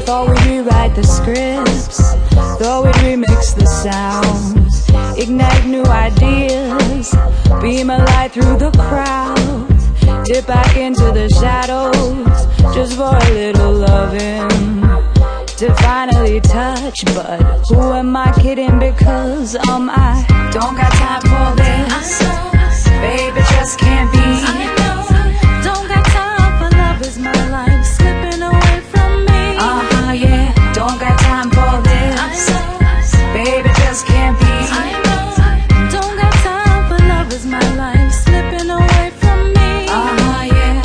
Thought we'd rewrite the scripts, thought we'd remix the sounds, ignite new ideas, beam a light through the crowd, dip back into the shadows, just for a little loving, to finally touch. But who am I kidding? Because I don't got time for this. Baby, just can't be. Don't got time for love is my life slipping away from me. Yeah, don't got time for this. Baby, just can't be. Don't got time for love is my life slipping away from me. Yeah.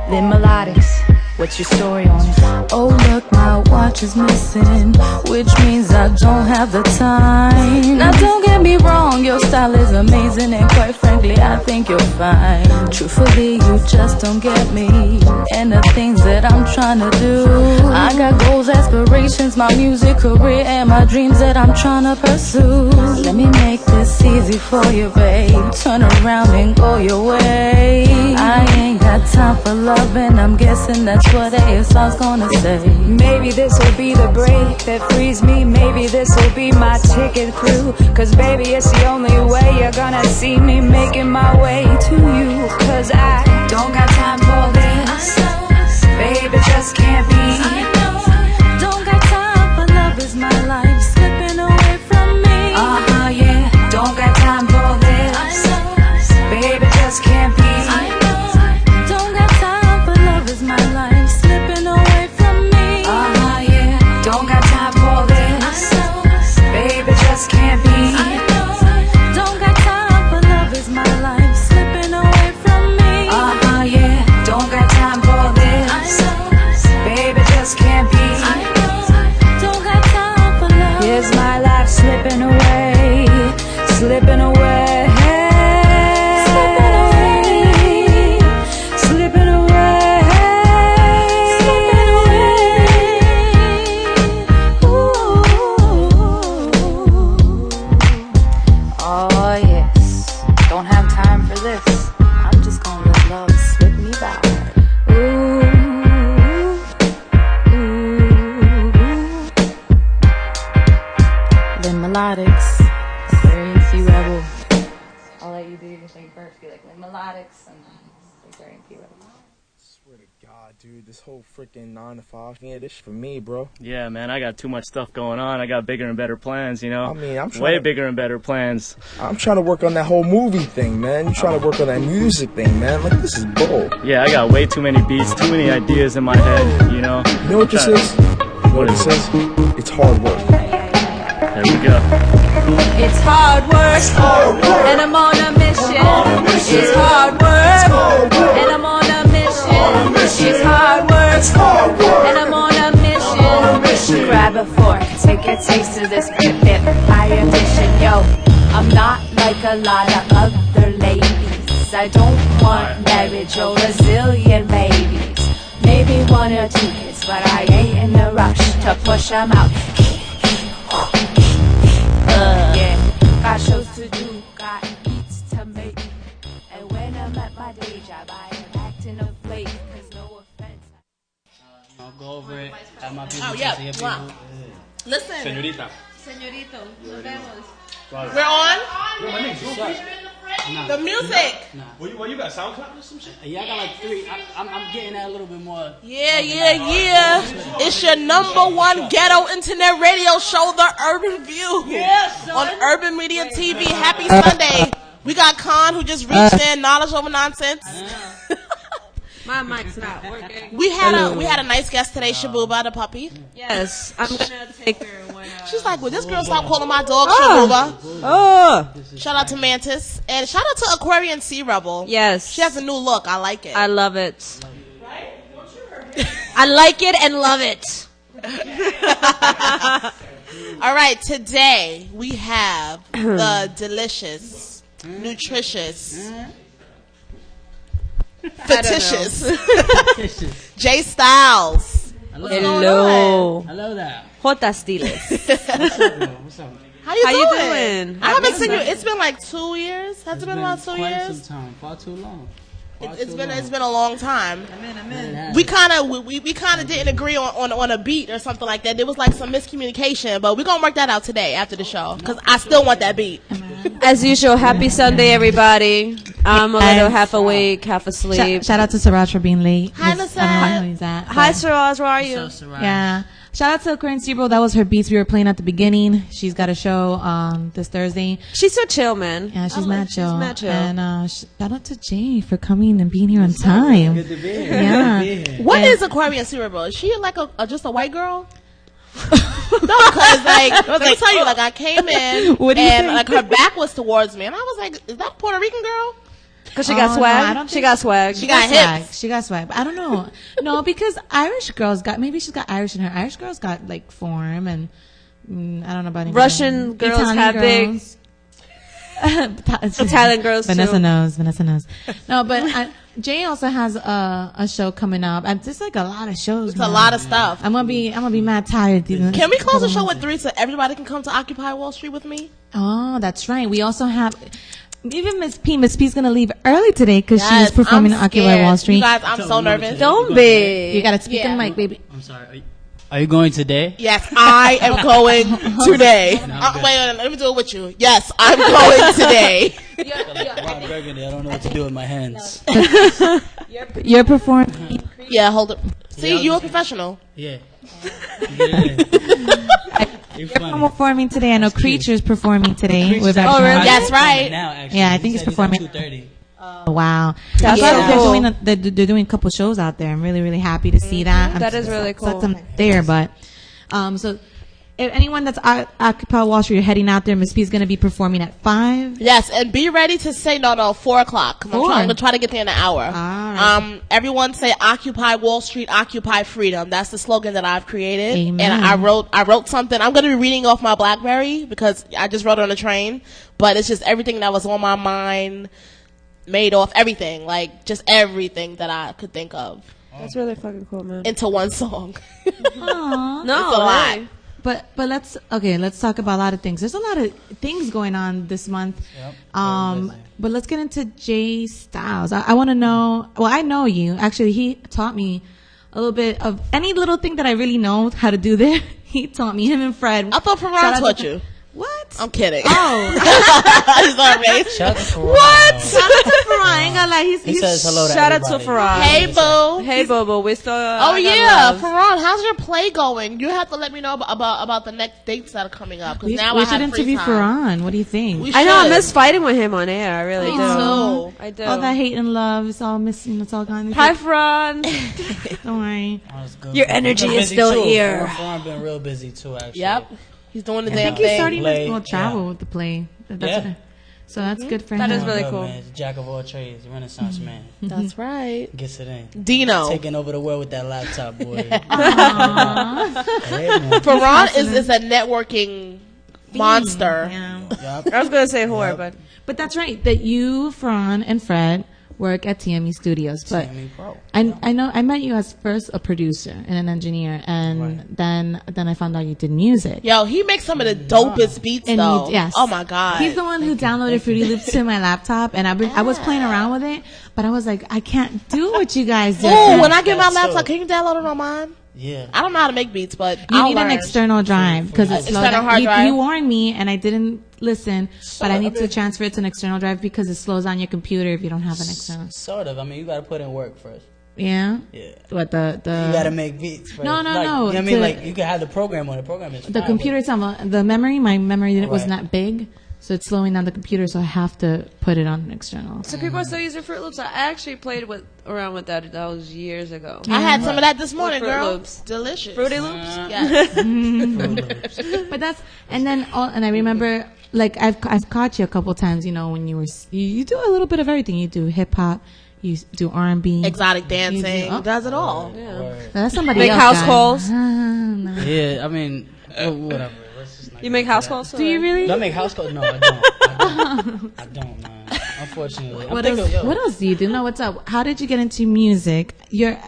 The melodics. What's your story on it? Oh look, my watch is missing, which means I don't have the time. Now don't get me wrong, your style is amazing, and quite frankly I think you're fine. Truthfully, you just don't get me and the things that I'm trying to do. I got goals, aspirations, my music career, and my dreams that I'm trying to pursue. Let me make this easy for you, babe. Turn around and go your way. I ain't got time for love, and I'm guessing that's what ASR's gonna say. Maybe this'll be the break that frees me. Maybe this'll be my ticket through. Cause baby, it's the only way you're gonna see me making my way to you. Cause I don't got time for this. Baby, just can't be. Don't got time for love is my life slipping away from me. Yeah, don't got time for this. Baby, just can't be. Don't got time for love is my life slipping away from me. Yeah, don't got time for this. Baby, just can't be. Don't got time for love is my life slipping away from me. Yeah, don't got time for this. Baby, just can't be. Don't got time for love. Here's my life slipping away, slipping away. Dude, this whole freaking 9 to 5, yeah, this for me, bro. Yeah, man, I got too much stuff going on. I got bigger and better plans, you know. I mean, I'm way bigger and better plans. I'm trying to work on that whole movie thing, man. You trying to work on that music thing, man. Like, this is bull. Yeah, I got way too many beats, too many ideas in my head, you know. You know what this is? You know what it says? It's hard work. There we go. It's hard work, and I'm on a mission. It's hard work, and I'm on a mission. It's hard work, and I'm on a mission. Grab a fork, take a taste of this pip-pip pie edition. Yo, I'm not like a lot of other ladies. I don't want marriage or a zillion babies. Maybe 1 or 2 kids, but I ain't in a rush to push them out. Yeah, got shows to do, got beats to make. And when I'm at my day job, I am acting a flake, cause no offense. I'll go over it at my people. Oh, yeah. Wow. Listen. Señorita. Señorito, nos vemos. We're on? Nah. The music. Nah. Well, you got SoundCloud or some shit? Yeah, I got like 3. I'm getting that a little bit more. Yeah. It's your #1 ghetto internet radio show, The Urban View. Yes, on Urban Media TV. Happy Sunday. We got Khan, who just reached their knowledge over nonsense. My mic's not working. We had a nice guest today, Shabuba, the puppy. Yes, I'm gonna take her when she's like, will this girl stop calling my dog Shabuba? Shout out to Mantis. And shout out to Aquarian Sea Rebel. Yes. She has a new look. I like it. I love it. I like it and love it. All right, today we have the delicious, nutritious, فتitious Jay Styles. Hello. Hello there. Jota Stiles. What's up? How you doing? I haven't seen you. It's been like 2 years. Has it been about 2 years? Quite some time. Far too long. It's been a long time. We kind of didn't agree on a beat or something like that. There was like some miscommunication, but we're gonna work that out today after the show because I still want that beat. As usual, happy Sunday, everybody. I'm a little half awake, half asleep. Shout out to Siraj for being late. Hi, Lisa. Hi, Siraj. Where are you? Yeah. Shout out to Corinne Cerebral. That was her beats we were playing at the beginning. She's got a show this Thursday. She's so chill, man. Yeah, she's mad chill. She's mad chill. And shout out to Jay for coming and being here on time. Good to be here. Yeah. What is Aquarian Cerebral? Is she like just a white girl? No, because like let me tell you, like I came in and like her back was towards me, and I was like, "Is that a Puerto Rican girl?" Because she got swag. She got swag. She got hips. She got swag. I don't know. No, because Irish girls maybe she's got Irish in her. Irish girls got like form and I don't know about anything. Russian girls Italian have girls. Italian girls Vanessa too. knows. No, but Jay also has a show coming up. There's like a lot of shows. It's a lot of stuff. I'm gonna be mad tired. Can we close the show with 3 so everybody can come to Occupy Wall Street with me? Oh, that's right. We also have. Even Miss P's gonna leave early today because she's performing at Occupy Wall Street. You guys, I'm so nervous. Don't be. You gotta speak in the mic, baby. I'm sorry. Are you going today? Yes, I am going today. Wait, let me do it with you. Yes, I'm going today. Rob Burgundy, I don't know what to do with my hands. You're performing. Yeah, hold it. See, you're a professional. Yeah. You're I'm performing today. I know Creature's performing today. With Oh, really? That's right. Now, actually. Yeah, I think he's performing. 2:30. Oh, wow. That's cool. They're doing a couple shows out there. I'm really, really happy to see that. That is really cool. I'm there, but so if anyone that's Occupy Wall Street, you're heading out there. Miss P is going to be performing at 5. Yes, and be ready to say no 4 o'clock. I'm gonna try to get there in an hour. All right. Everyone say Occupy Wall Street, Occupy Freedom. That's the slogan that I've created. Amen. And I wrote something. I'm gonna be reading off my BlackBerry because I just wrote it on the train. But it's just everything that was on my mind, made off everything, like just everything that I could think of. That's really fucking cool, man. Into one song. Aww. No, It's a lot. But let's talk about a lot of things. There's a lot of things going on this month. Yep. But let's get into Jay Styles. I want to know. Well, I know you. Actually, he taught me a little bit of any little thing that I really know how to do there. He taught me. Him and Fred. I thought Ferran taught you. What? I'm kidding. Oh. Sorry. Shout out to Ferran. What? Shout out to Ferran. I ain't gonna lie. He says hello to Shout out everybody. to Farah. Hey, boo. Hey, Bobo. We still. Oh yeah, Ferran, how's your play going? You have to let me know about the next dates that are coming up. Because now we I should have free interview time. Ferran. What do you think? We I know. I should. miss fighting with him on air. I really Me do. too. I do. All that hate and love. It's all missing. It's all gone. Hi, Farah. Don't worry. Your energy Been is busy still too. here. Ferran been real busy too, actually. Yep. He's doing the I damn think he's thing. starting Play, to travel yeah. with the play. Yeah. So that's good for That him. is really Good, cool. Man. He's a jack of all trades, Renaissance man. That's right. Gets it in. Dino. Taking over the world with that laptop, boy. Aww. Hey, man. Ferran is a networking monster. Yeah. Yup. I was gonna say whore, but But that's right. That you, Ferran, and Fred work at TME Studios. But TME Pro. I know I met you as first a producer and an engineer, and then I found out you did music. Yo, he makes some of the dopest beats And though. yes. Oh my god. He's the one who downloaded Fruity Loops to my laptop, and I was playing around with it, but I was like, I can't do what you guys do. Oh, when I get my That's laptop, so- can you download it on mine? Yeah. I don't know how to make beats, but You I'll need learn. an external drive because it's slow. External hard You drive? warned me, and I didn't listen. But I need to transfer it to an external drive because it slows down your computer if you don't have an external. Sort of. I mean, you gotta put in work first. Yeah. Yeah. What the You gotta make beats first. No, no, Like, no, You know what I mean? to- Like, you can have the program on the program. Is the fine, computer but- itself, the memory. My memory was Right. not big, so it's slowing down the computer. So I have to put it on an external. so people are still using Fruit Loops. I actually played around with that. That was years ago. I had some of that this morning, Fruit girl. Loops. Delicious. Fruity Loops. Yes. But that's and I remember like I've caught you a couple times. You know when you do a little bit of everything. You do hip hop. You do R&B. Exotic dancing. Oh. Does it all. Word. That's somebody Make else. house guys. calls? No. Yeah, I mean, whatever. Let's just not You get make into house that. calls? Do you really? Do I make house calls? No, I don't. I don't, man. Unfortunately. What else do you do? No, what's up? How did you get into music?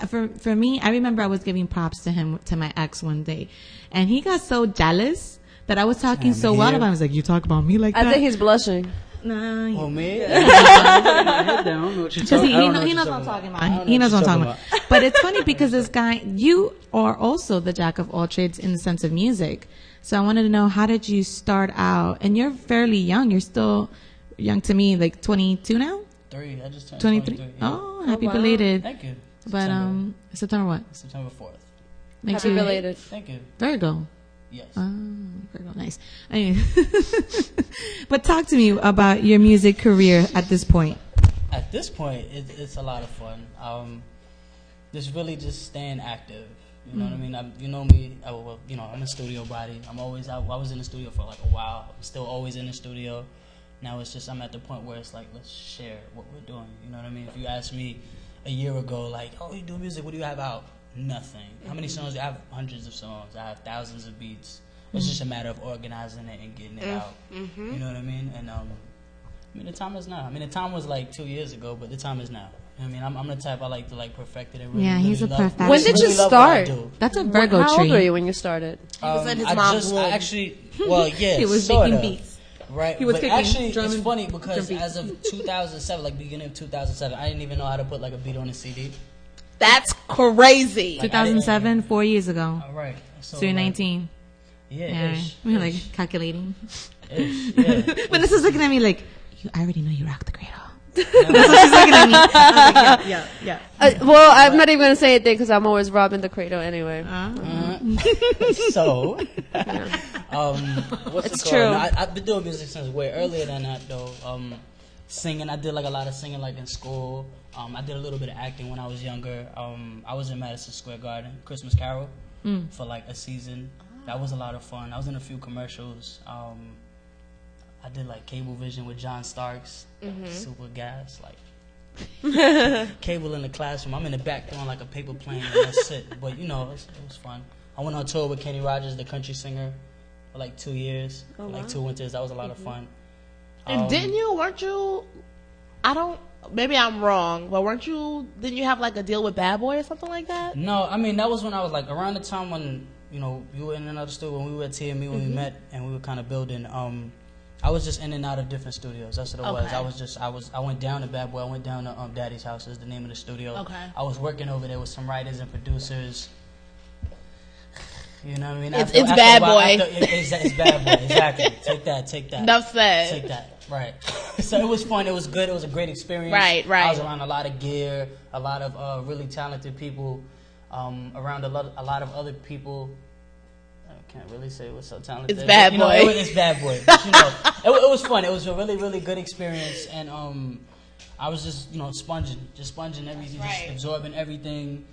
For me, I remember I was giving props to my ex one day, and he got so jealous that I was talking so well about him. I was like, "You talk about me like that?" I think he's blushing. Nah. Oh, me? Because he knows what I'm talking about. He knows what I'm talking about. But it's funny because this guy, you are also the jack of all trades in the sense of music. So I wanted to know, how did you start out? And you're fairly young. You're still young to me, like 22 now? 3. I just turned 23. 23. Yeah. Oh, happy belated. Thank you. But September what? September 4th. Makes Happy you belated. Thank you. Virgo. Yes. Virgo, nice. Anyway. But talk to me about your music career at this point. At this point, it's a lot of fun. Just really just staying active. You know what I mean? You know me. I'm a studio body. I was in the studio for like a while. I'm still always in the studio. Now it's just I'm at the point where it's like, let's share what we're doing. You know what I mean? If you asked me a year ago, like, oh, you do music, what do you have out? Nothing. How many songs? I have hundreds of songs. I have thousands of beats. It's just a matter of organizing it and getting it out. You know what I mean? And I mean, the time is now. I mean, the time was like 2 years ago, but the time is now. You know what I mean? I'm the type I like to like perfect it and really, he's really a love. perfectionist. When did you start? That's a Virgo How tree. old were you when you started? He was in his mom's womb. I actually, well, yeah, He was sorta. making beats. Right, He was but kicking actually, drum it's and- funny because drum beats. as of 2007, like beginning of 2007, I didn't even know how to put like a beat on a CD. That's crazy. 2007, 4 years ago. All right, So you're 19. Yeah, Yeah, ish, we're ish, like calculating. ish, yeah. But this is looking at me like, I already know you rock the cradle. That's what she's looking at me. I was like, yeah. Well, I'm not even going to say anything because I'm always robbing the cradle anyway. So, what's It's it called? true. No, I've been doing music since way earlier than that, though. Singing, I did like a lot of singing, like in school. I did a little bit of acting when I was younger. I was in Madison Square Garden, Christmas Carol, for like a season. That was a lot of fun. I was in a few commercials. I did like Cablevision with John Starks, super gas, like cable in the classroom. I'm in the back throwing like a paper plane, and that's it. But you know, it was fun. I went on tour with Kenny Rogers, the country singer, for like 2 years, like 2 winters. That was a lot of fun. And weren't you, maybe I'm wrong, but didn't you have like a deal with Bad Boy or something like that? No, I mean, that was when I was like around the time when, you know, you were in another studio, when we were at TME, when we met and we were kind of building. I was just in and out of different studios. That's what it was. I went down to Bad Boy. I went down to Daddy's House, is the name of the studio. Okay. I was working over there with some writers and producers. You know what I mean? It's Bad Boy. It's Bad Boy, exactly. Take that. Enough said. Take that, right. So it was fun. It was good. It was a great experience. Right. I was around a lot of gear, a lot of really talented people, around a lot of other people. I can't really say what's so talented. It's Bad Boy. It's Bad Boy. But, you know, it was fun. It was a really, really good experience. And I was just, sponging everything, just absorbing everything,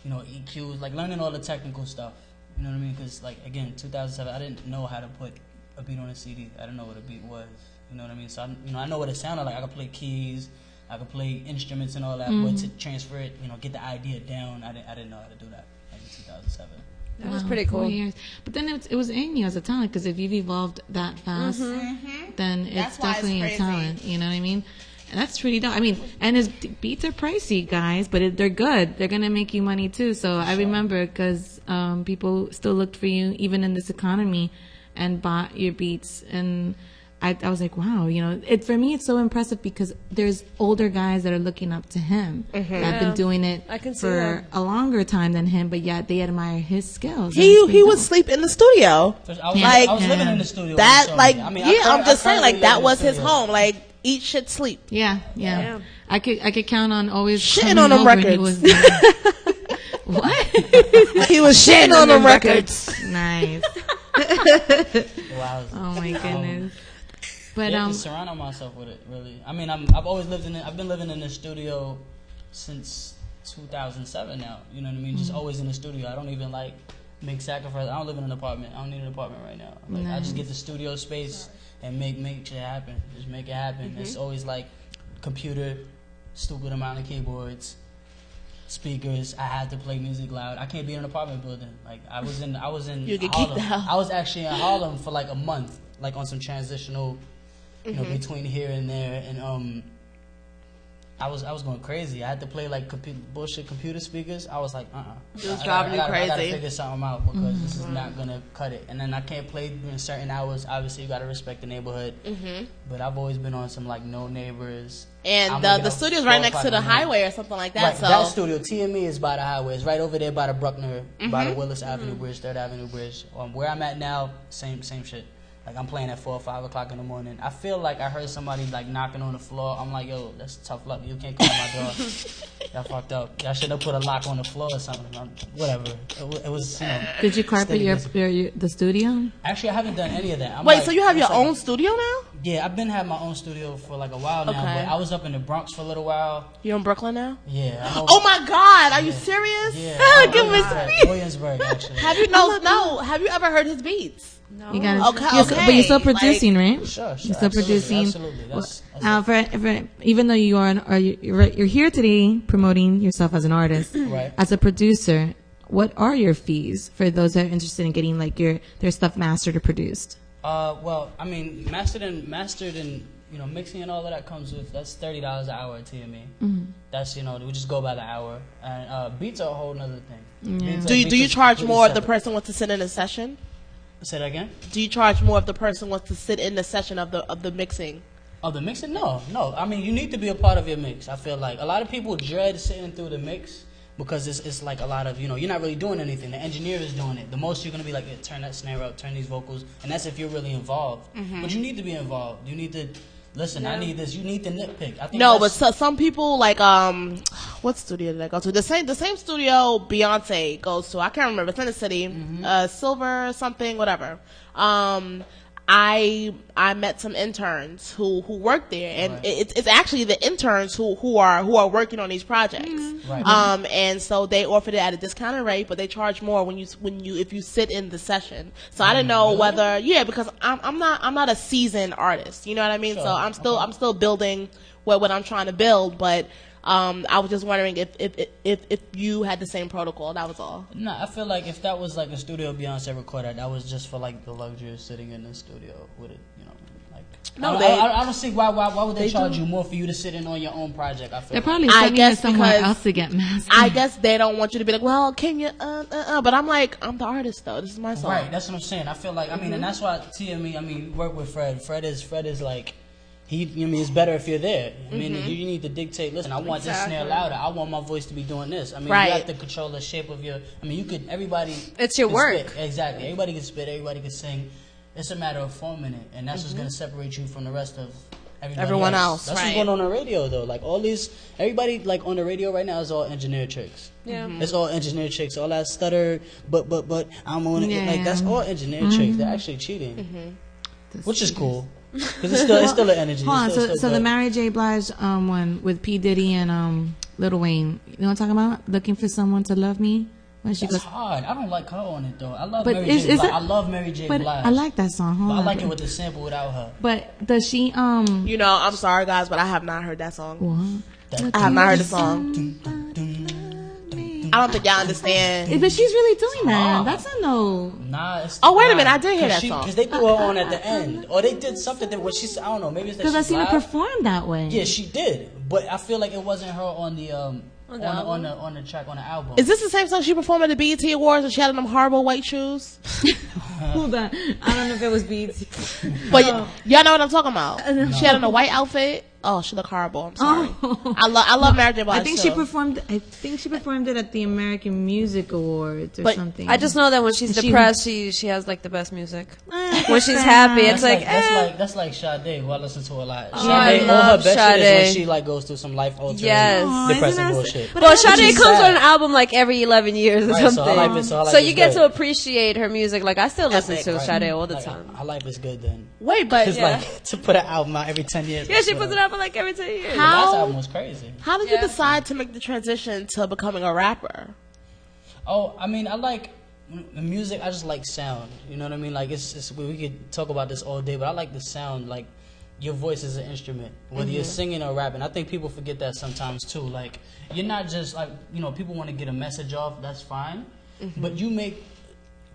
EQs, like learning all the technical stuff. You know what I mean? Because, like, again, 2007, I didn't know how to put a beat on a CD. I didn't know what a beat was. You know what I mean? So, I know what it sounded like. I could play keys. I could play instruments and all that. But to transfer it, get the idea down, I didn't know how to do that in 2007. That was pretty cool. 4 years. But then it was in you as a talent, because if you've evolved that fast, then it's definitely a talent. You know what I mean? And that's pretty dope. I mean, and his beats are pricey, guys, but they're good. They're going to make you money, too. So I remember, because people still looked for you, even in this economy, and bought your beats. And I was like, wow, for me, it's so impressive because there's older guys that are looking up to him that have been doing it for a longer time than him, but yet they admire his skills. He would sleep in the studio. I was living in the studio. I'm just saying, like, that was his home. Like, eat, shit, sleep. Yeah. I could count on always shitting on them records. What? He was shitting on them records. Nice. Wow. Oh my goodness. But just surrounding myself with it, really. I mean, I've always lived in it. I've been living in the studio since 2007 now. You know what I mean? Just always in the studio. I don't even make sacrifices. I don't live in an apartment. I don't need an apartment right now. I just get the studio space and make shit happen. Just make it happen. It's always computer, stupid amount of keyboards, speakers. I had to play music loud. I can't be in an apartment building. I was in You could Harlem. keep the house. I was actually in Harlem for a month, on some transitional, between here and there, and I was going crazy. I had to play like bullshit computer speakers. I was like, It was driving you crazy. I gotta figure something out because this is not gonna cut it. And then I can't play during certain hours. Obviously, you gotta respect the neighborhood. But I've always been on some like no neighbors. And the studio's right next to the highway or something like that. Right, so that studio, TME, is by the highway. It's right over there by the Bruckner, by the Willis Avenue Bridge, 3rd Avenue Bridge. Where I'm at now, same shit. Like, I'm playing at 4 or 5 o'clock in the morning. I feel like I heard somebody, like, knocking on the floor. I'm like, yo, that's tough luck. You can't come to my door. Y'all fucked up. Y'all should have put a lock on the floor or something. Whatever. It was, you know. Did you carpet the studio? Actually, I haven't done any of that. Wait, so you have your own studio now? Yeah, I've been having my own studio for, like, a while now. Okay. But I was up in the Bronx for a little while. You're in Brooklyn now? Yeah. Oh, my God. Are you serious? Yeah. Give me some. Williamsburg, actually. Have you, no. Have you ever heard his beats? No. You gotta, okay. But you're still producing, right? Sure. You're still producing. Absolutely. That's even though you're here today promoting yourself as an artist, right. As a producer, what are your fees for those that are interested in getting like their stuff mastered or produced? Well, I mean, mastered and you know, mixing and all of that comes with, that's $30 an hour at TME. That's, you know, we just go by the hour. And beats are a whole nother thing. Yeah. Do you charge more if the person wants to sit in a session? Say that again? Do you charge more if the person wants to sit in the session of the mixing? Of the mixing? No. I mean, you need to be a part of your mix. I feel like a lot of people dread sitting through the mix because it's like a lot of, you know, you're not really doing anything. The engineer is doing it. The most you're going to be like, turn that snare up, turn these vocals. And that's if you're really involved. But you need to be involved. You need to, listen, I need this. You need to nitpick. I think but some people like, what studio did I go to? The same studio Beyonce goes to. I can't remember. It's in the city. Silver something, whatever. I met some interns who work there, and it's actually the interns who are working on these projects. And so they offered it at a discounted rate, but they charge more if you sit in the session. So I didn't know whether because I'm not a seasoned artist, you know what I mean? Sure. So I'm still building what I'm trying to build, but I was just wondering if you had the same protocol. That was all. No, I feel like if that was like a studio Beyonce recorded, that was just for like the luxury of sitting in the studio with it, you know. Like, I don't see why would they charge you more for you to sit in on your own project. I feel they're probably sending you somewhere else to get mastered. I guess they don't want you to be like, well, can you? But I'm like, I'm the artist though. This is my song. Right. That's what I'm saying. I feel like I mean, and that's why TME. I mean, work with Fred. Fred is like. It's better if you're there. I mean, you need to dictate. Listen, I want this snare louder. I want my voice to be doing this. I mean, you have to control the shape of your. I mean, you could. Everybody. It's your work. Spit. Exactly. Everybody can spit. Everybody can sing. It's a matter of forming it, and that's what's going to separate you from the rest of everyone else. That's what's going on the radio, though. Like everybody like on the radio right now is all engineered tricks. Yeah. It's all engineered tricks. All that stutter, but I'm on it. Like that's all engineered tricks. They're actually cheating, which is cool. Because it's still an energy. Hold on, so the Mary J. Blige one with P. Diddy and Lil Wayne, you know what I'm talking about? Looking for someone to love me? When she That's goes, hard. I don't like her on it though. I love Mary J. Blige. I love Mary J. Blige. I like that song. But I like it with the sample without her. But does she You know, I'm sorry guys, but I have not heard that song. What? I have not heard the song. I don't think y'all understand. But she's really doing that. That's a no. Nah. It's wait a minute. I did hear that song. Because they threw her on at the end. Or they did something that was I don't know. Maybe it's that because I seen her perform that way. Yeah, she did. But I feel like it wasn't her on the on the track on the album. Is this the same song she performed at the BET Awards and she had on them horrible white shoes? Hold on. I don't know if it was BET. But y'all know what I'm talking about. She had on a white outfit. Oh, she looked horrible. I'm sorry. I love Mary J. Blige. I think she performed it at the American Music Awards or something. I just know that when she's depressed, she has like the best music. When she's happy, it's that's like Sade, who I listen to a lot. I all her love best Sade. shit is when she like goes through some life altering, depressing bullshit. Well, Sade comes on an album like every 11 years or something. So you get to appreciate her music. Like I still listen to Sade all the time. Her life is good then. Wait, but it's like to put an album out every 10 years. Yeah, she puts it out for like every 10 years. The last album was crazy. How did you decide to make the transition to becoming a rapper? Oh, I mean, I like the music. I just like sound. You know what I mean? Like it's we could talk about this all day, but I like the sound. Like your voice is an instrument, whether you're singing or rapping. I think people forget that sometimes too. Like you're not just like people want to get a message off. That's fine, but you make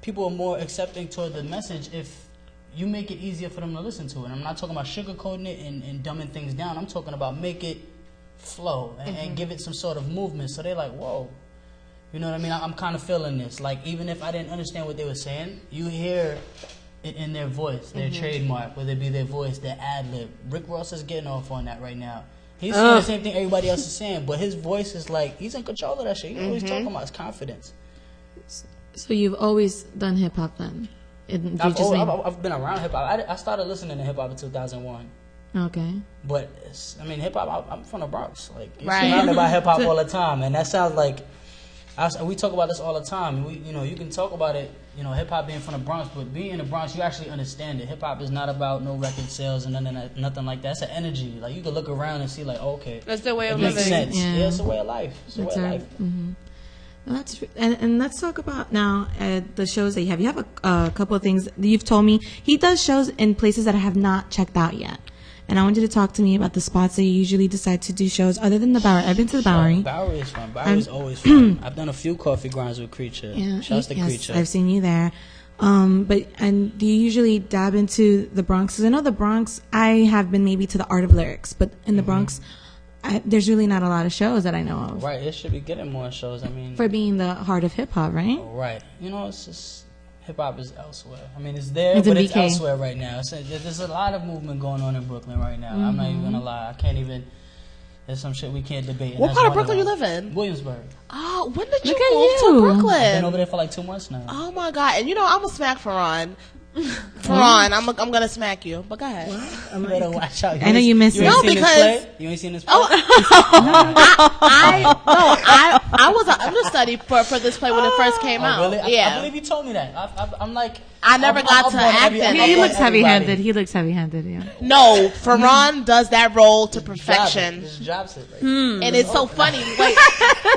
people more accepting toward the message if you make it easier for them to listen to it. And I'm not talking about sugarcoating it and dumbing things down. I'm talking about make it flow and give it some sort of movement. So they're like, whoa. You know what I mean? I'm kind of feeling this. Like, even if I didn't understand what they were saying, you hear it in their voice, their trademark, whether it be their voice, their ad-lib. Rick Ross is getting off on that right now. He's saying the same thing everybody else is saying, but his voice is like, he's in control of that shit. You know what he's talking about? His confidence. So you've always done hip hop then? I've been around hip hop. I started listening to hip hop in 2001. Okay. But I mean, hip hop. I'm from the Bronx. Like, you're surrounded by hip hop all the time, and that sounds like we talk about this all the time. You can talk about it. Hip hop being from the Bronx, but being in the Bronx, you actually understand it. Hip hop is not about no record sales and nothing like that. It's an energy. Like, you can look around and see, like, okay, that's the way of living. Makes sense. Yeah. It's a way of life. It's a way of life. Mm-hmm. Well, and let's talk about now the shows that you have. You have a couple of things that you've told me. He does shows in places that I have not checked out yet. And I want you to talk to me about the spots that you usually decide to do shows other than the Bowery. I've been to the Bowery. Bowery is fun. Bowery is always fun. I've done a few coffee grinds with Creature. Yeah, Shouts to Creature. I've seen you there. And do you usually dab into the Bronx? Because I know the Bronx, I have been maybe to the Art of Lyrics, but in the Bronx, there's really not a lot of shows that I know of. Right, it should be getting more shows. I mean, for being the heart of hip hop, right? Right. It's just hip hop is elsewhere. I mean, it's there, but it's elsewhere right now. There's a lot of movement going on in Brooklyn right now. I'm not even gonna lie. I can't even. There's some shit we can't debate. What part of Brooklyn you live in? Williamsburg. Oh, when did you move to Brooklyn? I've been over there for like 2 months now. Oh my God! And I'm a smack Ferran. Ferran, I'm gonna smack you. But go ahead. You better watch out. I know you missed it. No, because you ain't seen this play. I was an understudy for this play when it first came out. Really? I believe you told me that. I'm like, I never got to act that. He looks heavy-handed. Yeah. No, Ferran does that role to perfection. Just drops it. Right? And it's so funny. Wait,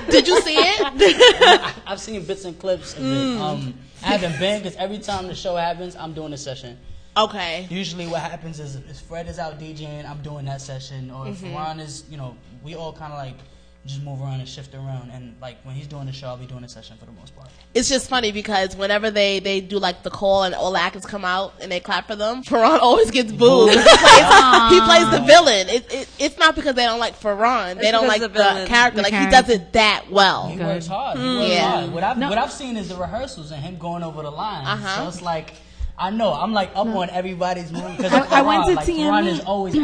did you see it? I've seen bits and clips of it. I haven't been because every time the show happens, I'm doing a session. Okay. Usually what happens is Fred is out DJing, I'm doing that session. Or if Ron is, we all kind of like just move around and shift around. And like when he's doing the show, I'll be doing a session for the most part. It's just funny because whenever they do like the call and all the actors come out and they clap for them, Ferran always gets booed. He plays the villain. It's not because they don't like Ferran. They don't like the character. Like he does it that well. He works hard. Hard. What I've seen is the rehearsals and him going over the lines. So it's like, I know. I'm like up on everybody's movie because I went to TME. Ron is always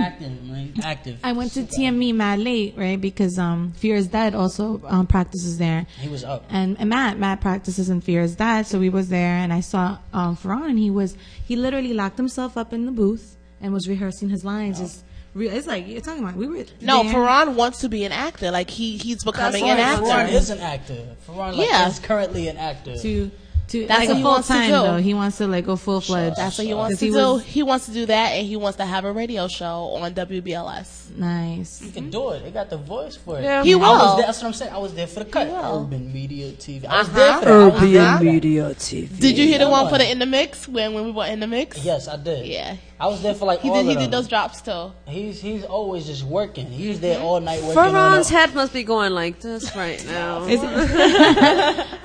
active. I went to TME mad late, right? Because Fear is Dead also practices there. He was up. And Matt practices in Fear is Dead, so we was there, and I saw Ferran, and he literally locked himself up in the booth and was rehearsing his lines. It's like you're talking about. Ferran wants to be an actor. Like he's becoming an actor. Ferran is an actor. Ferran is currently an actor. That's like a full time though. He wants to like go full fledged. That's what he wants to do. He wants to do that, and he wants to have a radio show on WBLS. Nice. He can do it. They got the voice for it. Yeah. He will. That's what I'm saying. I was there for the cut. Urban Media TV. I was there for that. Urban Media TV. Did you hear the one for the In the Mix when we were in the mix? Yes, I did. Yeah. I was there for like he did those drops too. He's always just working. He was there all night working. Ferran's head must be going like this right now.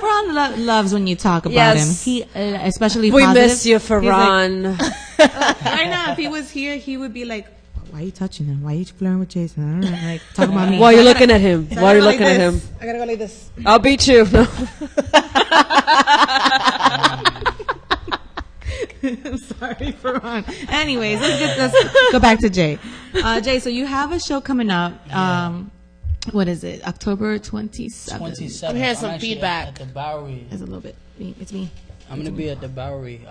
Ferran loves when you talk about him. He especially we positive. miss you, Ferran. I know. If he was here, he would be like, "Why are you touching him? Why are you flirting with Jason? I don't know, like talk about me. Why are you looking at him? Why are you looking at him? I gotta go like this. I'll beat you." No. I'm sorry, Ferran. Anyways, let's go back to Jay. Jay, so you have a show coming up. What is it? October 27th. I'm hearing some feedback. At the Bowery. It's a little bit. It's me. I'm gonna be at the Bowery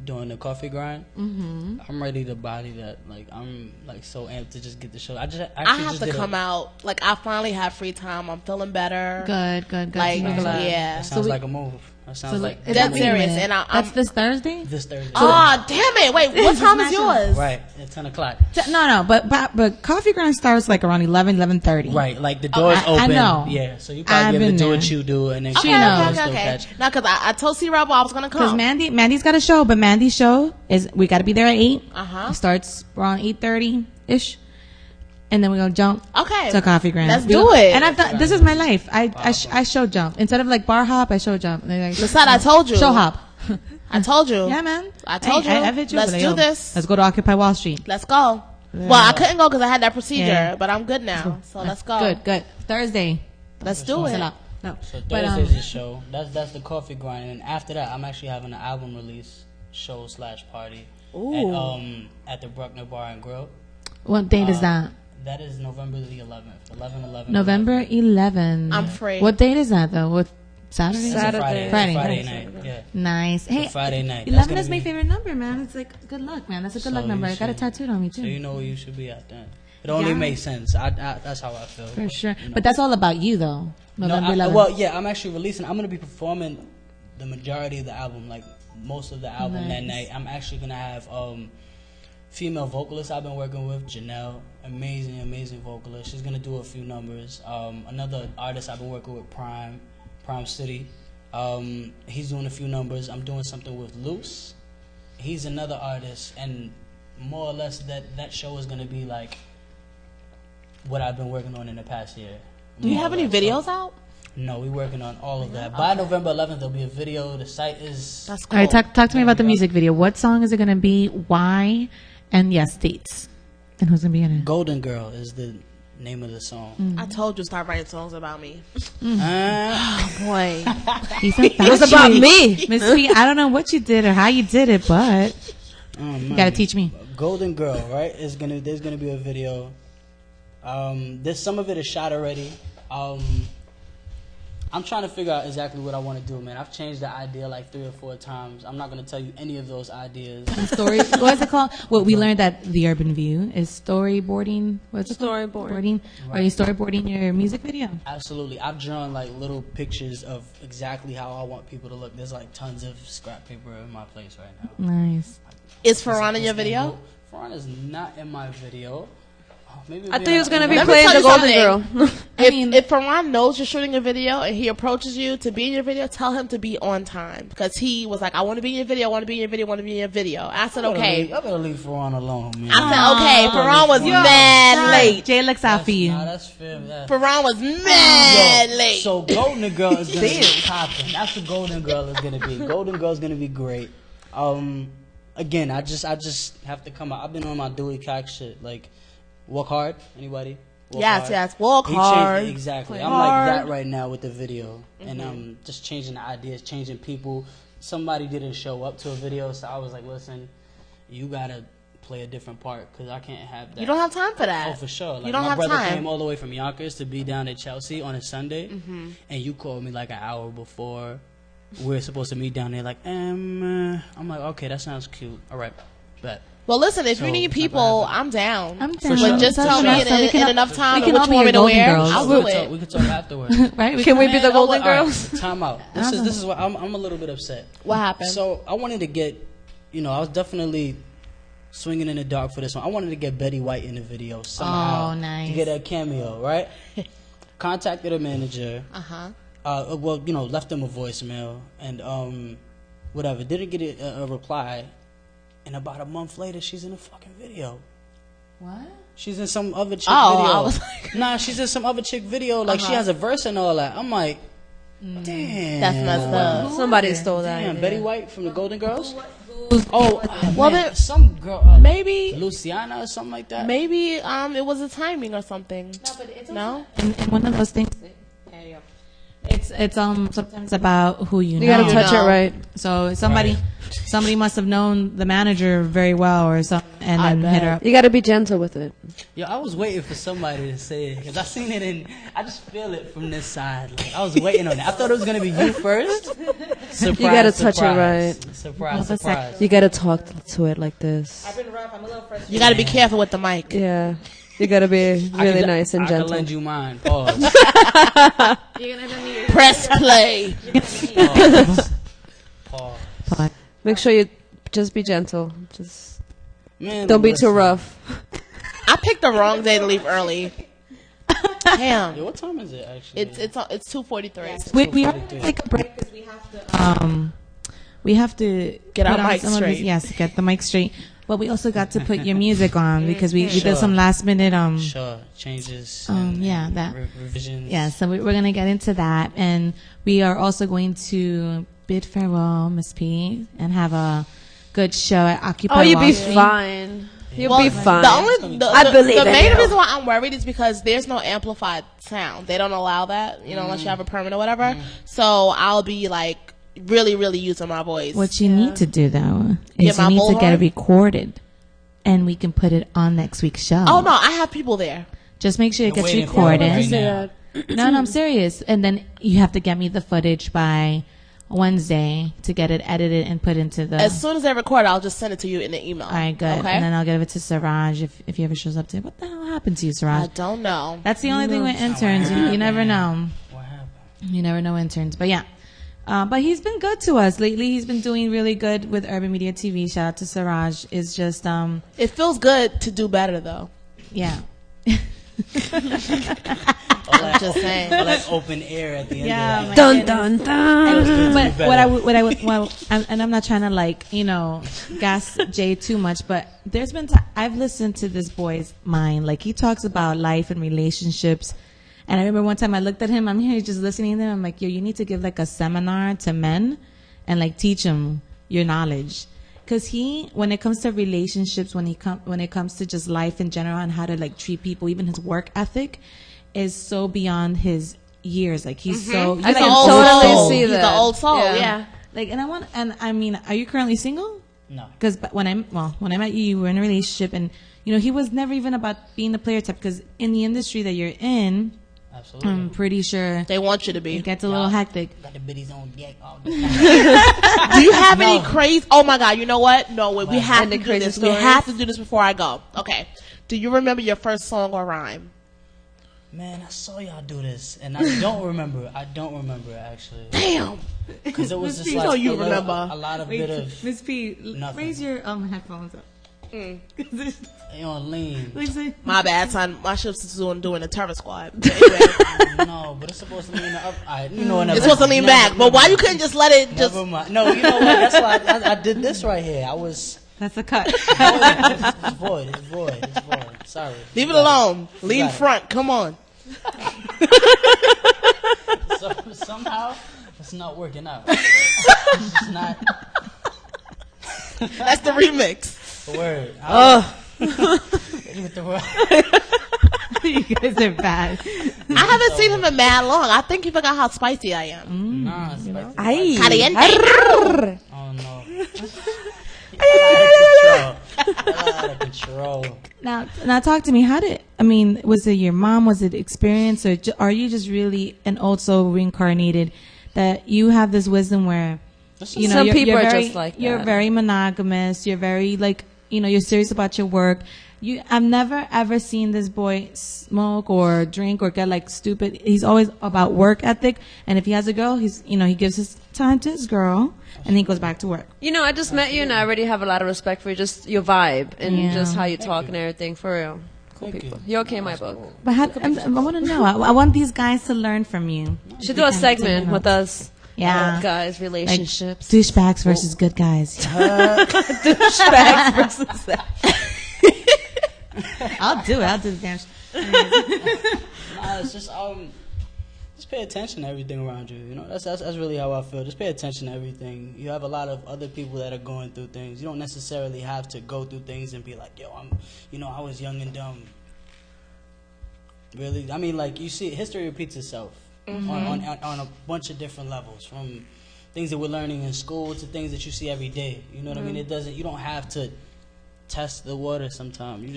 doing the coffee grind. I'm ready to body that. Like I'm like so amped to just get the show. I have to come out. Like I finally have free time. I'm feeling better. Good. Like yeah. That sounds like a move. That sounds like dead serious. And that's this Thursday. This Thursday. Oh damn it! Wait, what time is yours? Right at 10:00. No, but coffee grind starts like around 11:30. Right, like the doors open. I know. Yeah, so you probably be able to do what you do, and then okay. Now, because I told C Rob I was gonna come. Because Mandy's got a show, but Mandy's show is we got to be there at 8. It starts around 8:30 ish. And then we're gonna jump to coffee grind. Let's do it. And I've done. This is my life. I show jump instead of like bar hop. I show jump. Like, Listen, I told you. Show hop. I told you. Yeah, man. I told you. I fit you. Let's do this. Let's go to Occupy Wall Street. Let's go. Well, I couldn't go because I had that procedure, Yeah. but I'm good now. So let's go. Good. Thursday. Let's do it. No. So But, Thursday's the show. That's the coffee grind, and after that, I'm actually having an album release show / party at the Bruckner Bar and Grill. What date is that? That is November the 11th. 11/11. November 11. I'm free. What date is that though? What Saturday? It's a Friday. Friday. Friday night. Yeah. Nice. It's a Hey, Friday night. 11 is my favorite number, man. It's like good luck, man. That's a good luck number. I got it tattooed on me too. So you know where you should be at then. It only makes sense. That's how I feel. For sure. You know. But that's all about you though. November 11th. Well, yeah, I'm actually releasing. I'm gonna be performing the majority of the album, like most of the album that night. I'm actually gonna have female vocalist I've been working with, Janelle, amazing vocalist. She's gonna do a few numbers. Another artist I've been working with, Prime City. He's doing a few numbers. I'm doing something with Luce. He's another artist, and more or less that show is gonna be like what I've been working on in the past year. Do you have any videos out? No, we're working on all of that. By November 11th, there'll be a video. The site is. That's cool. All right, talk to me about the music video. What song is it gonna be? Why? And yes, dates. And who's gonna be in it? Golden Girl is the name of the song. I told you start writing songs about me. Boy. It was about me. Miss P, I don't know what you did or how you did it, but you gotta teach me. Golden Girl, right? There's gonna be a video. There's some of it is shot already. I'm trying to figure out exactly what I want to do, man. I've changed the idea like 3 or 4 times. I'm not gonna tell you any of those ideas. What's it called? Well, we learned that the Urban View is storyboarding. What's it called? Storyboarding. Right. Are you storyboarding your music video? Absolutely. I've drawn like little pictures of exactly how I want people to look. There's like tons of scrap paper in my place right now. Nice. Is Ferran in your video? Ferran is not in my video. Maybe I thought he was going to be Let me playing tell the you Golden something. Girl. If Ferran knows you're shooting a video and he approaches you to be in your video, tell him to be on time. Because he was like, I want to be in your video, I want to be in your video, I want to be in your video. I said, okay. I better leave Ferran alone, man. I said, okay. Ferran was mad late. Jay looks out for you. Nah, that's fair. Ferran was mad late. So Golden Girl is going to be popping. That's what Golden Girl is going to be. Golden Girl is going to be great. Again, I just have to come out. I've been on my Dewey Cox shit. Like, work hard. Anybody? Work hard. Yes. Work hard. Exactly. Play I'm hard. like that right now with the video. And I'm just changing the ideas, changing people. Somebody didn't show up to a video, so I was like, listen, you got to play a different part because I can't have that. You don't have time for that. Oh, for sure. Like, you don't my have brother time. came all the way from Yonkers to be down at Chelsea on a Sunday, and you called me like an hour before we're supposed to meet down there. Like, I'm like, okay, that sounds cute. All right, bet. Well, listen, if So, you need it's not people, gonna I'm down. I'm For down. sure. But just For tell sure. me in enough time we can which all be one your to Golden wear. Girls. I'll We do could talk, it. we could talk afterwards. Right? Can we be the Man, Golden all right, Girls? time out. This is what I'm a little bit upset. What happened? So I wanted to get, I was definitely swinging in the dark for this one. I wanted to get Betty White in the video somehow. Oh, nice. To get a cameo, right? Contacted a manager. Left them a voicemail and whatever. Didn't get a reply. And about a month later, she's in a fucking video. What? She's in some other chick Oh, video. I was like- Nah, she's in some other chick video. Like, she has a verse and all that. I'm like, damn. That's messed up. Somebody stole that. Damn, Betty White from the Golden Girls? Well, man, then some girl, maybe Luciana or something like that. Maybe it was a timing or something. No, but it's No? and one of those things. It's sometimes about who you know. You gotta touch it right. So somebody must have known the manager very well or something, and then hit her up. You gotta be gentle with it. Yo, I was waiting for somebody to say it because I seen it and I just feel it from this side. Like, I was waiting on it. I thought it was gonna be you first. Surprise, You gotta touch it surprise. right. Surprise. You gotta talk to it like this. I've been rough. I'm a little frustrated. You got to be careful with the mic. Yeah. You gotta be really nice and I can gentle. lend you mine. Pause. Press play. Pause. Make sure you just be gentle. Just Man, don't be too listen. rough. I picked the wrong day to leave early. Damn. Yo, what time is it actually? It's 2:43. We are gonna take a break because we have to Get our put on mic some of straight. these- yes, get the mic straight. But we also got to put your music on because we Sure. did some last minute Sure, changes. that. Revisions. Yeah, so we're gonna get into that, and we are also going to bid farewell, Miss P, and have a good show at Occupy Oh, you'd Wall be Street. fine. You'll be fine. The main reason why I'm worried is because there's no amplified sound. They don't allow that, unless you have a permit or whatever. So I'll be like really, really using my voice. What you need to do though is you need to get it recorded, and we can put it on next week's show. Oh no, I have people there. Just make sure it gets recorded. No, I'm serious. And then you have to get me the footage by Wednesday to get it edited and put into the. As soon as I record, I'll just send it to you in the email. All right, good. Okay? And then I'll give it to Siraj if he ever shows up today. What the hell happened to you, Siraj? I don't know. That's the only thing with interns. You never know. What happened? You never know interns. But yeah. But he's been good to us lately. He's been doing really good with Urban Media TV. Shout out to Siraj. It's just it feels good to do better though. Yeah. I'm just saying. All that open air at the end of that. Dun, dun, dun. But and I'm not trying to gas Jay too much, but there's been I've listened to this boy's mind. Like, he talks about life and relationships. And I remember one time I looked at him, I'm here just listening to him. I'm like, yo, you need to give like a seminar to men and like teach them your knowledge. Because when it comes to relationships, when it comes to just life in general and how to like treat people, even his work ethic is so beyond his years. Like, he's so. I can totally see that. He's the old soul. Yeah. Like, I mean, are you currently single? No. Because when I met you, you were in a relationship, and he was never even about being the player type. Because in the industry that you're in. Absolutely. I'm pretty sure they want you to be. It gets a little hectic. Got the biddies on deck all the time. Do you have any crazy? Oh my God! You know what? No, we have to do this. We have to do this before I go. Okay. Do you remember your first song or rhyme? Man, I saw y'all do this, and I don't remember. I don't remember actually. Damn. Because it was just like you remember a lot of bit of Miss P. Nothing. Raise your headphones up. You on lean. My bad, son. My shift is doing the terror squad. No, but it's supposed to lean up. It's supposed to lean back. But why you couldn't just let it just? Never mind. No, you know what? That's why I did this right here. That's a cut. It's void. Sorry. Leave it alone. Lean front. Come on. Somehow it's not working out. It's not. That's the remix. Word. You guys are bad. I haven't seen him in mad long. I think he forgot how spicy I am. Nah, spicy. Caliente. Oh no. Out of control. Now talk to me. Was it your mom? Was it experience, or are you just really an old soul reincarnated that you have this wisdom where some people are just like that. You're very monogamous. You're very you're serious about your work. I've never ever seen this boy smoke or drink or get stupid. He's always about work ethic, and if he has a girl, he gives his time to his girl, and he goes back to work. I just met you, and I already have a lot of respect for just your vibe and just how you talk and everything. For real, cool people. You're okay in my book. But I want to know. I want these guys to learn from you. You should do a segment with us. Yeah, guys, relationships, douchebags versus good guys. Douchebags versus that. I'll do the damn shit. It's just pay attention to everything around you. That's really how I feel. Just pay attention to everything. You have a lot of other people that are going through things. You don't necessarily have to go through things and be like, yo, I was young and dumb. Really, I mean, you see, history repeats itself on a bunch of different levels, from things that we're learning in school to things that you see every day. You know what I mean? You don't have to test the water sometimes. You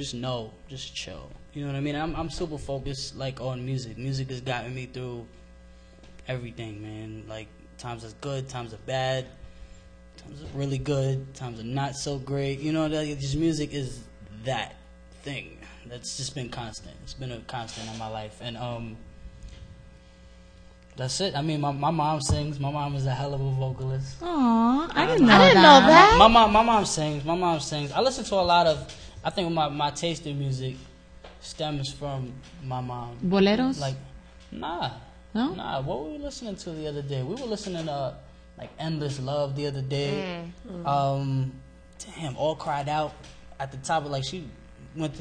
just chill. You know what I mean? I'm super focused on music. Music has gotten me through everything, man. Times are good, times are bad, times are really good, times are not so great. Just music is that thing that's just been constant. It's been a constant in my life, and that's it. I mean, my mom sings. My mom is a hell of a vocalist. Aww, I didn't know that. My mom sings. I listen to a lot of. I think my taste in music stems from my mom. Boleros? Nah. No? Nah. What were we listening to the other day? We were listening to "Endless Love" the other day. Damn, All Cried Out at the top of we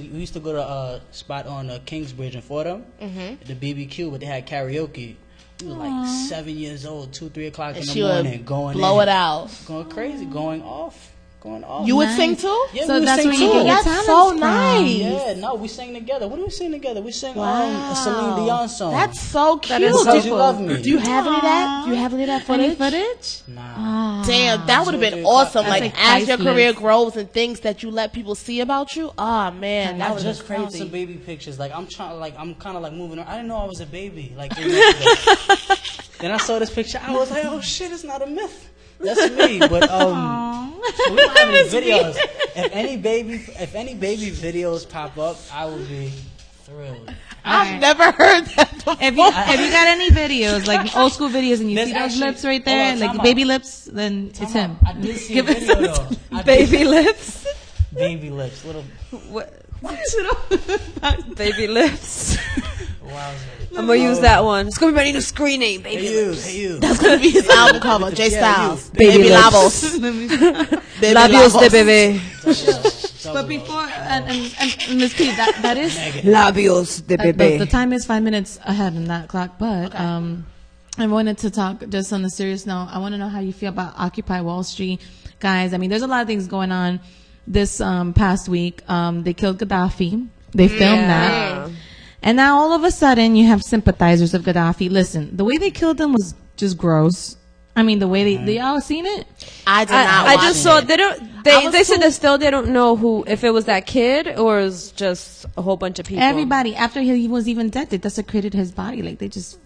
used to go to a spot on Kingsbridge in Fordham, the BBQ, but they had karaoke. We were 7 years old, 2, 3 o'clock in the morning, going blow it out, going crazy, going off. going off. You would sing too? Yeah, So we that's sing where too. you get your That's talents so from. nice. Yeah, no, we sing together. What do we sing together? We sing Wow. a Celine Dion song. That's so cute. Because You Love Me. Do you have any of that? Do you have any of that Any footage? footage? Nah. Damn, that would have been awesome. That's Like, like as your priceless. career grows and things that you let people see about you. Oh man, that I was just found crazy. some baby pictures. Like I'm kind of like moving around. I didn't know I was a baby. Like 3 months ago. Then I saw this picture. I was like, oh shit, it's not a myth. That's me. But so we don't have any videos. If any baby videos pop up, I will be thrilled. I've never heard that before. If you got any videos, like old school videos, and you There's see those actually- lips right hold there, on, like time baby out. lips, then it's him. I did see a video though. Baby lips. Baby lips. Little What? Baby lips. wowzer. I'm gonna use that one. It's gonna be my new screen name. Baby Hey lips. you. That's gonna be his album cover. J Styles. Baby Labos. Baby Labios de Labos. bebé. But before, and Ms. P, that is Labios de the bebé. time is 5 minutes ahead in that clock. But I wanted to talk just on the serious note. I want to know how you feel about Occupy Wall Street, guys. I mean, there's a lot of things going on. This past week, they killed Gaddafi. They filmed that. And now all of a sudden you have sympathizers of Gaddafi. Listen, the way they killed him was just gross. I mean, the way they all seen it? I did not I watch just it. saw I was they said too- that still they don't know who, if it was that kid or it was just a whole bunch of people. Everybody, after he was even dead, they desecrated his body. Like, they just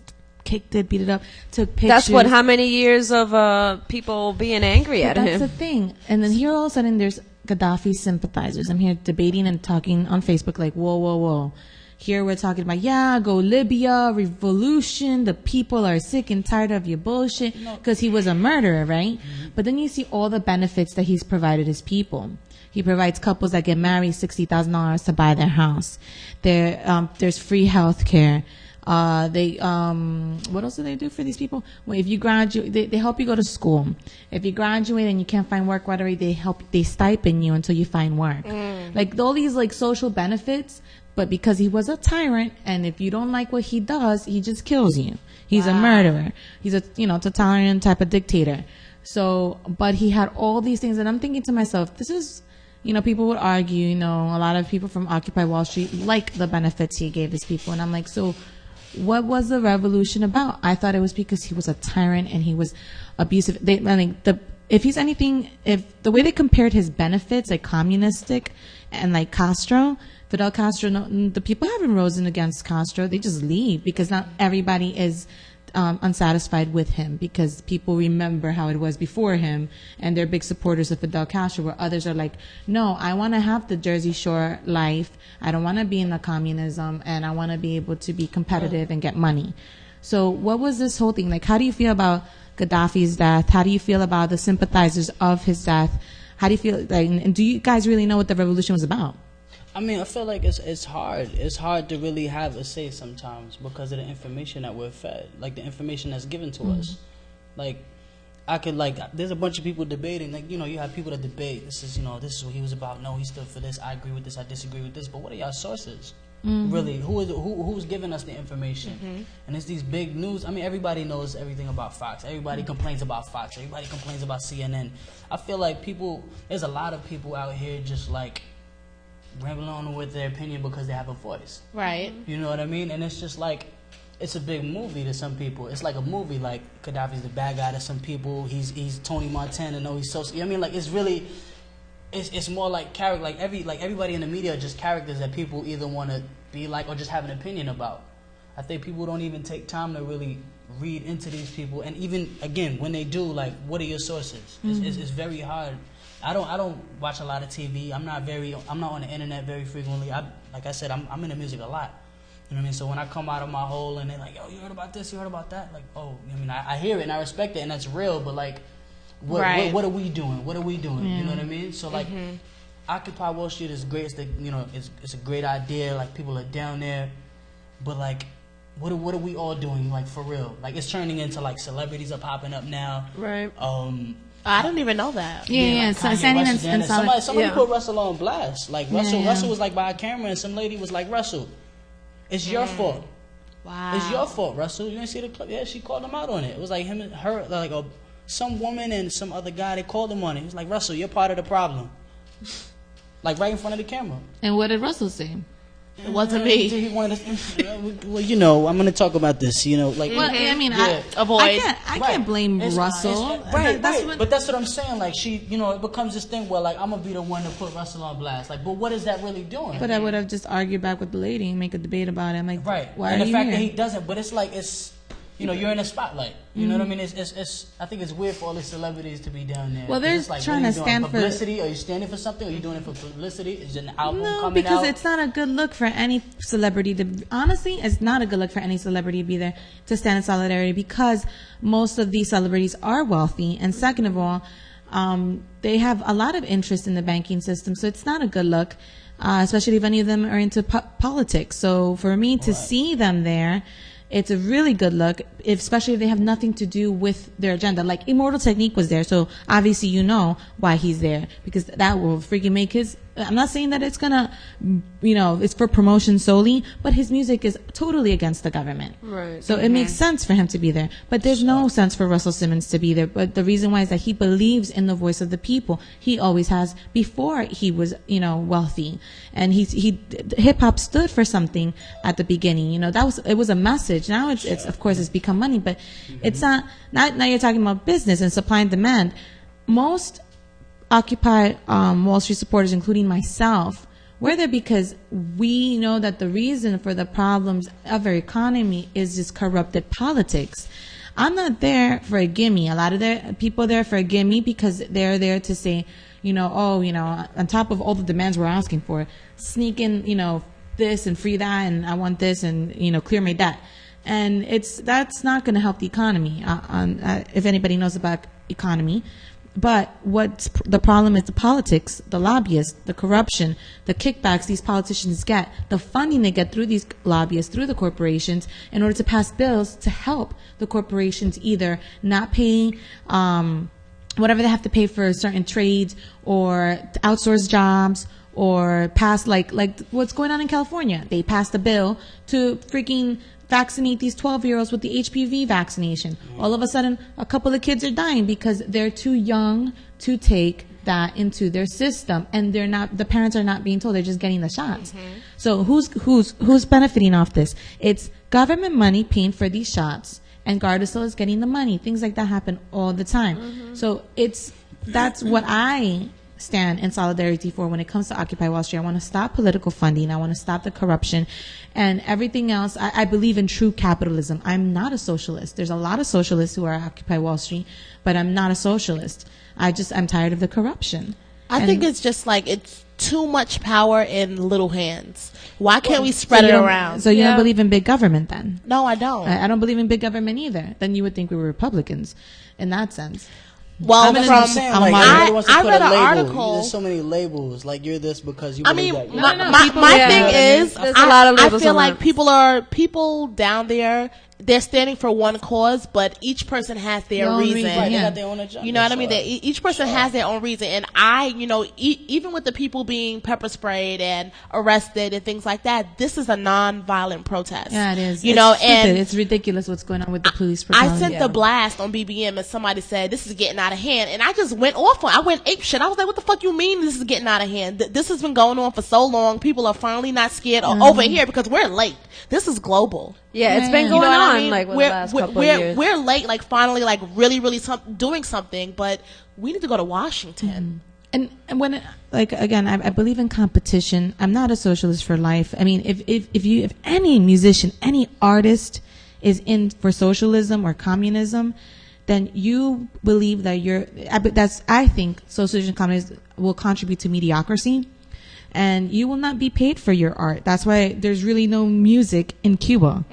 kicked it, beat it up, took pictures. That's what, how many years of people being angry at That's him. the thing. And then here all of a sudden there's Gaddafi sympathizers. I'm here debating and talking on Facebook like, whoa. Here we're talking about, go Libya, revolution, the people are sick and tired of your bullshit, because he was a murderer, right? But then you see all the benefits that he's provided his people. He provides couples that get married $60,000 to buy their house. There's free health care. What else do they do for these people? Well, if you graduate, they help you go to school. If you graduate and you can't find work right away, they stipend you until you find work. Like all these like social benefits, but because he was a tyrant, and if you don't like what he does, he just kills you. He's a murderer. He's a, totalitarian type of dictator. So, but he had all these things, and I'm thinking to myself, this is, people would argue, a lot of people from Occupy Wall Street like the benefits he gave his people, and I'm like, so what was the revolution about? I thought it was because he was a tyrant and he was abusive. If he's anything, if the way they compared his benefits, like communistic and like Fidel Castro, the people haven't risen against Castro. They just leave because not everybody is unsatisfied with him, because people remember how it was before him and they're big supporters of Fidel Castro, where others are like, no, I want to have the Jersey Shore life. I don't want to be in the communism, and I want to be able to be competitive and get money. So what was this whole thing? Like, how do you feel about Gaddafi's death? How do you feel about the sympathizers of his death? How do you feel, and do you guys really know what the revolution was about? I mean, I feel like it's hard. It's hard to really have a say sometimes because of the information that we're fed, like the information that's given to us. Like, there's a bunch of people debating. Like, you have people that debate. This is what he was about. No, he stood for this. I agree with this. I disagree with this. But what are y'all sources? Really, who's giving us the information? And it's these big news. I mean, everybody knows everything about Fox. Everybody complains about Fox. Everybody complains about CNN. I feel like there's a lot of people out here just like rambling on with their opinion because they have a voice. Right. You know what I mean? And it's just like, it's a big movie to some people. It's like a movie. Like, Gaddafi's the bad guy to some people. He's Tony Montana. No, he's so. I mean, like, it's really, it's more like character. Like everybody in the media are just characters that people either want to be like or just have an opinion about. I think people don't even take time to really read into these people. And even again, when they do, like, what are your sources? It's very hard. I don't watch a lot of TV. I'm not on the internet very frequently. Like I said, I'm into music a lot. You know what I mean? So when I come out of my hole and they're like, yo, you heard about this, you heard about that? Like, oh, I mean, I hear it and I respect it and that's real, but like, what are we doing? What are we doing? You know what I mean? So like, Occupy Wall Street is great. It's a great idea. Like, people are down there, but like, what are we all doing? Like, for real? Like, it's turning into like celebrities are popping up now. Right. I didn't even know that. Yeah. So standing and somebody put Russell on blast. Like, Russell was like by a camera and some lady was like, Russell, it's your fault. Wow. It's your fault, Russell. You didn't see the clip? Yeah, she called him out on it. It was like him and her, like some woman and some other guy, they called him on it. He's like, Russell, you're part of the problem. Like right in front of the camera. And what did Russell say? It wasn't me. He wanted well, you know, I'm going to talk about this, you know. Like, well, I mean, yeah. I can't blame Russell. Right. But that's what I'm saying. Like, she, you know, it becomes this thing where, like, I'm going to be the one to put Russell on blast. Like, but what is that really doing? But I would have just argued back with the lady and make a debate about it. I'm like, right. Why and are the you fact here? that he doesn't, but it's like, it's, you know, you're in the spotlight. You know what I mean? It's. I think it's weird for all the celebrities to be down there. Well, they're it's like, trying what are to you stand doing? for Publicity? Are you standing for something? Are you doing it for publicity? Is an album coming out? No, because it's not a good look for any celebrity to. Honestly, it's not a good look for any celebrity to be there to stand in solidarity because most of these celebrities are wealthy, and second of all, they have a lot of interest in the banking system, so it's not a good look, especially if any of them are into politics. So for me to see them there, it's a really good look, especially if they have nothing to do with their agenda. Like Immortal Technique was there, so obviously you know why he's there, because that will freaking make his. I'm not saying that it's gonna, you know, it's for promotion solely, but his music is totally against the government. Right. So it makes sense for him to be there. But there's no sense for Russell Simmons to be there. But the reason why is that he believes in the voice of the people. He always has before he was, you know, wealthy. And hip hop stood for something at the beginning. You know, it was a message. Now it's of course it's become money, but it's not now you're talking about business and supply and demand. Most Occupy Wall Street supporters, including myself, we're there because we know that the reason for the problems of our economy is just corrupted politics. I'm not there for a gimme. A lot of the people there for a gimme because they're there to say, you know, oh, you know, on top of all the demands we're asking for, sneak in, you know, this and free that, and I want this, and, you know, clear my debt. And that's not going to help the economy. If anybody knows about economy. But what's the problem is the politics, the lobbyists, the corruption, the kickbacks these politicians get, the funding they get through these lobbyists, through the corporations, in order to pass bills to help the corporations either not pay whatever they have to pay for certain trades, or to outsource jobs, or pass like what's going on in California. They passed a bill to freaking vaccinate these 12-year-olds with the HPV vaccination. All of a sudden, a couple of kids are dying because they're too young to take that into their system, and the parents are not being told, they're just getting the shots. So who's benefiting off this? It's government money paying for these shots, and Gardasil is getting the money. Things like that happen all the time. So that's what I stand in solidarity for when it comes to Occupy Wall Street. I want to stop political funding. I want to stop the corruption and everything else. I believe in true capitalism. I'm not a socialist. There's a lot of socialists who are Occupy Wall Street, but I'm not a socialist. I'm tired of the corruption. I think it's just like it's too much power in little hands. Why can't we spread it around? So you don't believe in big government then? No, I don't. I don't believe in big government either. Then you would think we were Republicans in that sense. Well, I read an article. There's so many labels. Like, you're this because you. I mean, that. my thing is, there's a lot of labels I feel on like that. people down there. They're standing for one cause, but each person has their reason. Right, they got their own agenda. You know what I mean? Each person has their own reason. And even with the people being pepper sprayed and arrested and things like that, this is a non-violent protest. Yeah, it is. And it's ridiculous what's going on with the police brutality. I sent the blast on BBM and somebody said, this is getting out of hand. And I just went off on it. I went ape shit. I was like, what the fuck you mean this is getting out of hand? This has been going on for so long. People are finally not scared over here because we're late. This is global. Yeah, it's been going on like with the last couple of years. We're late, like finally, like really doing something, but we need to go to Washington. And when again, I believe in competition. I'm not a socialist for life. I mean, if any musician, any artist is in for socialism or communism, then you believe that I think socialism and communism will contribute to mediocrity. And you will not be paid for your art. That's why there's really no music in Cuba.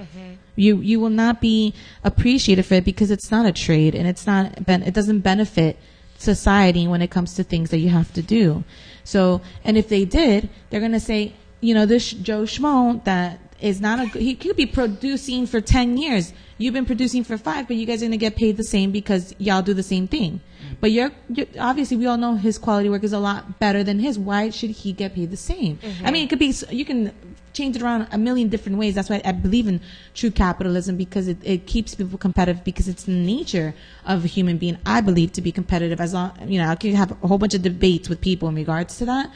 You will not be appreciated for it because it's not a trade, and it doesn't benefit society when it comes to things that you have to do. So, and if they did, they're gonna say, this Joe Schmo that is not he could be producing for 10 years. You've been producing for 5, but you guys are gonna get paid the same because y'all do the same thing. But you're obviously, we all know his quality work is a lot better than his. Why should he get paid the same? I mean, it could be, you can change it around a million different ways. That's why I believe in true capitalism, because it keeps people competitive, because it's the nature of a human being, I believe, to be competitive. As long, I could have a whole bunch of debates with people in regards to that,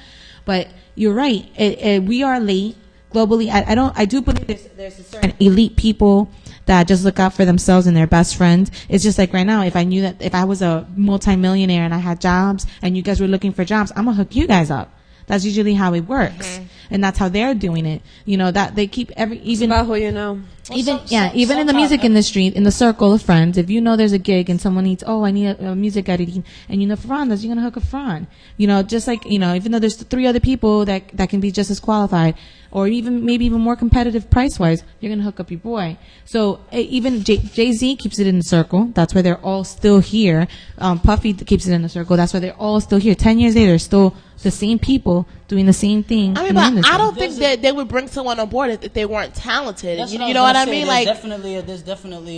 but you're right. We are late globally. I do believe there's a certain elite people that just look out for themselves and their best friends. It's just like right now, if I was a multimillionaire and I had jobs and you guys were looking for jobs, I'm gonna hook you guys up. That's usually how it works, and that's how they're doing it. That they keep it's about who you know. Even in the music industry, in the circle of friends, if there's a gig and someone needs, I need a music editing, and Fran does, you're gonna hook up Fran. Just like even though there's 3 other people that can be just as qualified, or maybe even more competitive price wise, you're gonna hook up your boy. So even Jay-Z keeps it in the circle. That's why they're all still here. Puffy keeps it in the circle. That's why they're all still here. 10 years later, still the same people doing the same thing. I mean, but I don't think that they would bring someone on board if they weren't talented. You know what I mean? There's definitely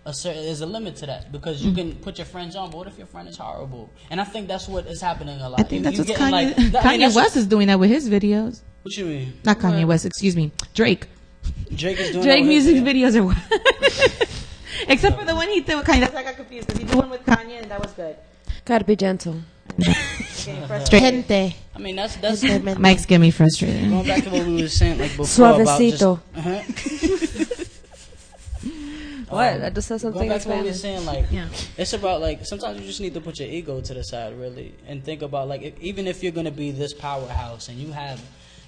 there's a limit to that, because you can put your friends on, but what if your friend is horrible? And I think that's what is happening a lot. I think that's what Kanye West is doing that with his videos. What you mean? Not Kanye West, excuse me. Drake. Drake is doing Drake music videos are what? Except for the one he did with Kanye. That's why I got confused, because he did one with Kanye and that was good. Gotta be gentle. Gente. I mean, that's Mike's getting me frustrated. Going back to what we were saying like before Suavecito. about just, What? I just said something. Going back to what we were saying, it's about sometimes you just need to put your ego to the side, really, and think about even if you're gonna be this powerhouse and you have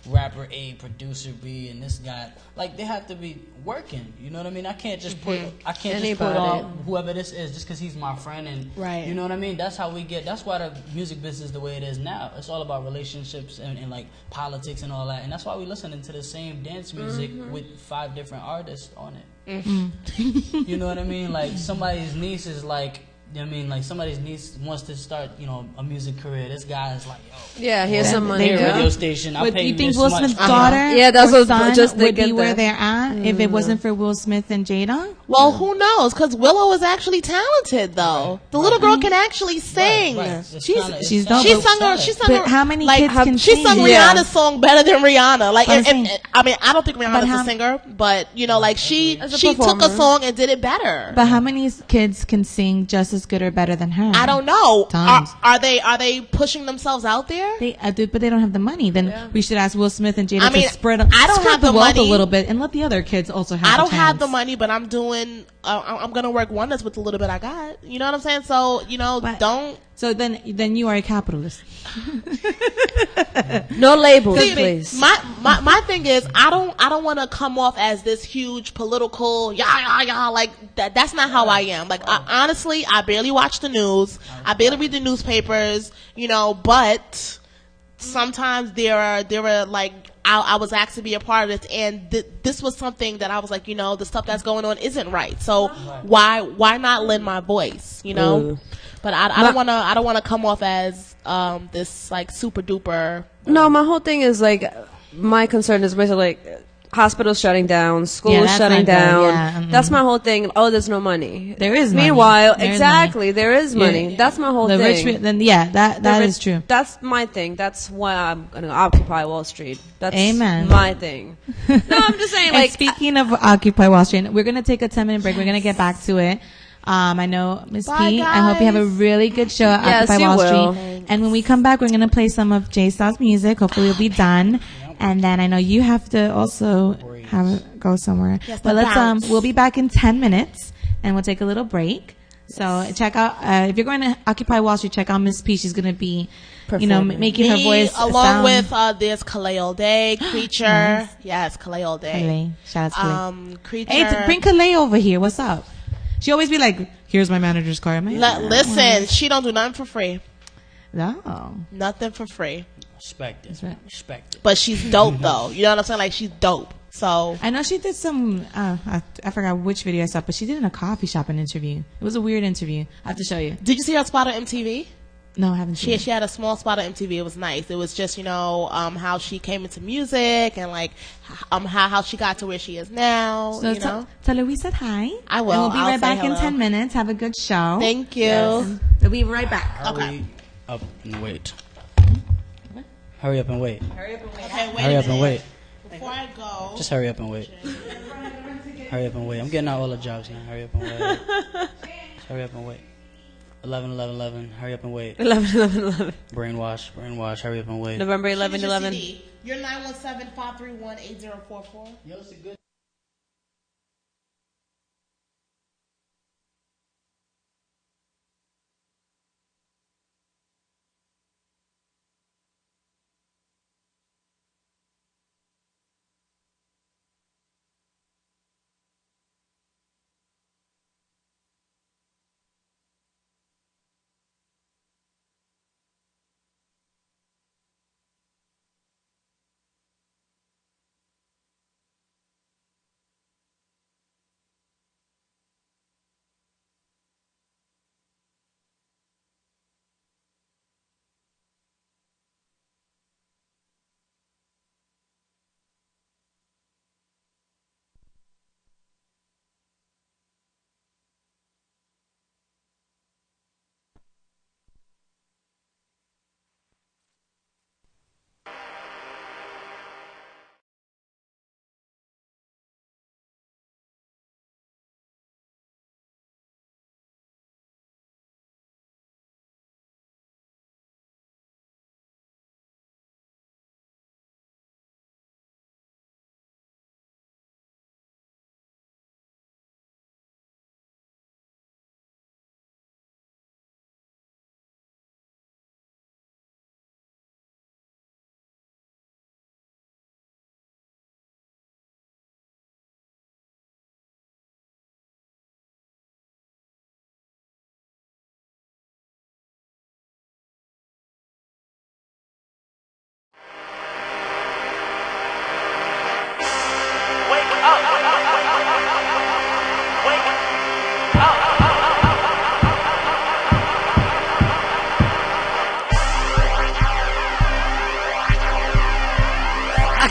rapper A, producer B, and this guy, they have to be working. You know what I mean? I can't just put whoever this is just because he's my friend, and right. You know what I mean? That's how we get. That's why the music business is the way it is now. It's all about relationships and politics and all that, and that's why we listening to the same dance music with 5 different artists on it. You know what I mean? Somebody's niece is somebody's niece wants to start, a music career. This guy is like, yo. Yeah, here's some money. Radio station. I'll pay you think this Will much. Smith's daughter Yeah, that's what son just would be thinking where that. they're at if it wasn't for Will Smith and Jada? Well, who knows? Because Willow is actually talented, though. The little girl can actually sing. Right. She's dope. She sung her. How many kids can She sing? sung Rihanna's song better than Rihanna. I mean, I don't think Rihanna's a singer, but she took a song and did it better. But how many kids can sing just as good or better than her? I don't know. Tons. Are they pushing themselves out there? They do, but they don't have the money. Then we should ask Will Smith and Jada to spread I don't have the the wealth money. a little bit and let the other kids also have. I don't a have chance. the money, but I'm doing. I'm gonna work wonders with the little bit I got. You know what I'm saying? So don't. So then you are a capitalist. No labels, See, please. My thing is I don't want to come off as this huge political like that. That's not how I am. Honestly, I barely watch the news. I barely read the newspapers. But sometimes there are I was asked to be a part of this, and this was something that I was like, the stuff that's going on isn't right. So why not lend my voice? But I don't wanna come off as this super duper. No, my whole thing is my concern is basically hospitals shutting down, schools shutting down. Yeah, That's my whole thing. Oh, there's no money. There is money. Meanwhile, There is exactly, money. there is money. That's my whole the thing. Rich, then that is true. That's my thing. That's why I'm gonna occupy Wall Street. That's Amen. my thing. No, I'm just saying. And speaking of Occupy Wall Street, we're gonna take a 10-minute break. We're gonna get back to it. I know Miss P. Bye, I hope you have a really good show at Yes, Occupy you Wall will. Street. And when we come back, we're gonna play some of J Styles music. Hopefully, we'll be done. And then I know you have to also go somewhere. Yes, but we'll be back in 10 minutes, and we'll take a little break. So check out if you're going to Occupy Wall Street, check out Miss P. She's gonna be, making her voice along sound. with there's Kalei All Day, Creature. Yes, Kalei All Day. Kalei. Shout out to Kalei. Creature. Hey, bring Kalei over here. What's up? She always be like, "Here's my manager's card." Listen, she don't do nothing for free. No. Nothing for free. Respect it. right. Respect it. But she's dope though. You know what I'm saying? She's dope. So I know she did some. I forgot which video I saw, but she did in a coffee shop an interview. It was a weird interview. I have to show you. did you see her spot on MTV? No, I haven't seen. She had a small spot on MTV. It was nice. It was just how she came into music and how she got to where she is now. So tell her we said hi. I will. And we'll be I'll right say back in hello. 10 minutes. Have a good show. Thank you. And we'll be right back. Hurry up and wait. Hurry up and wait. Okay, Hurry up and wait. Before I go, just hurry up and wait. Hurry up and wait. I'm getting out all the jobs now. Hurry up and wait. Just hurry up and wait. 11, 11, 11. Hurry up and wait. 11, 11, 11. Brainwash, brainwash. Hurry up and wait. November 11, 11. You're 917-531-8044. Yo, it's a good.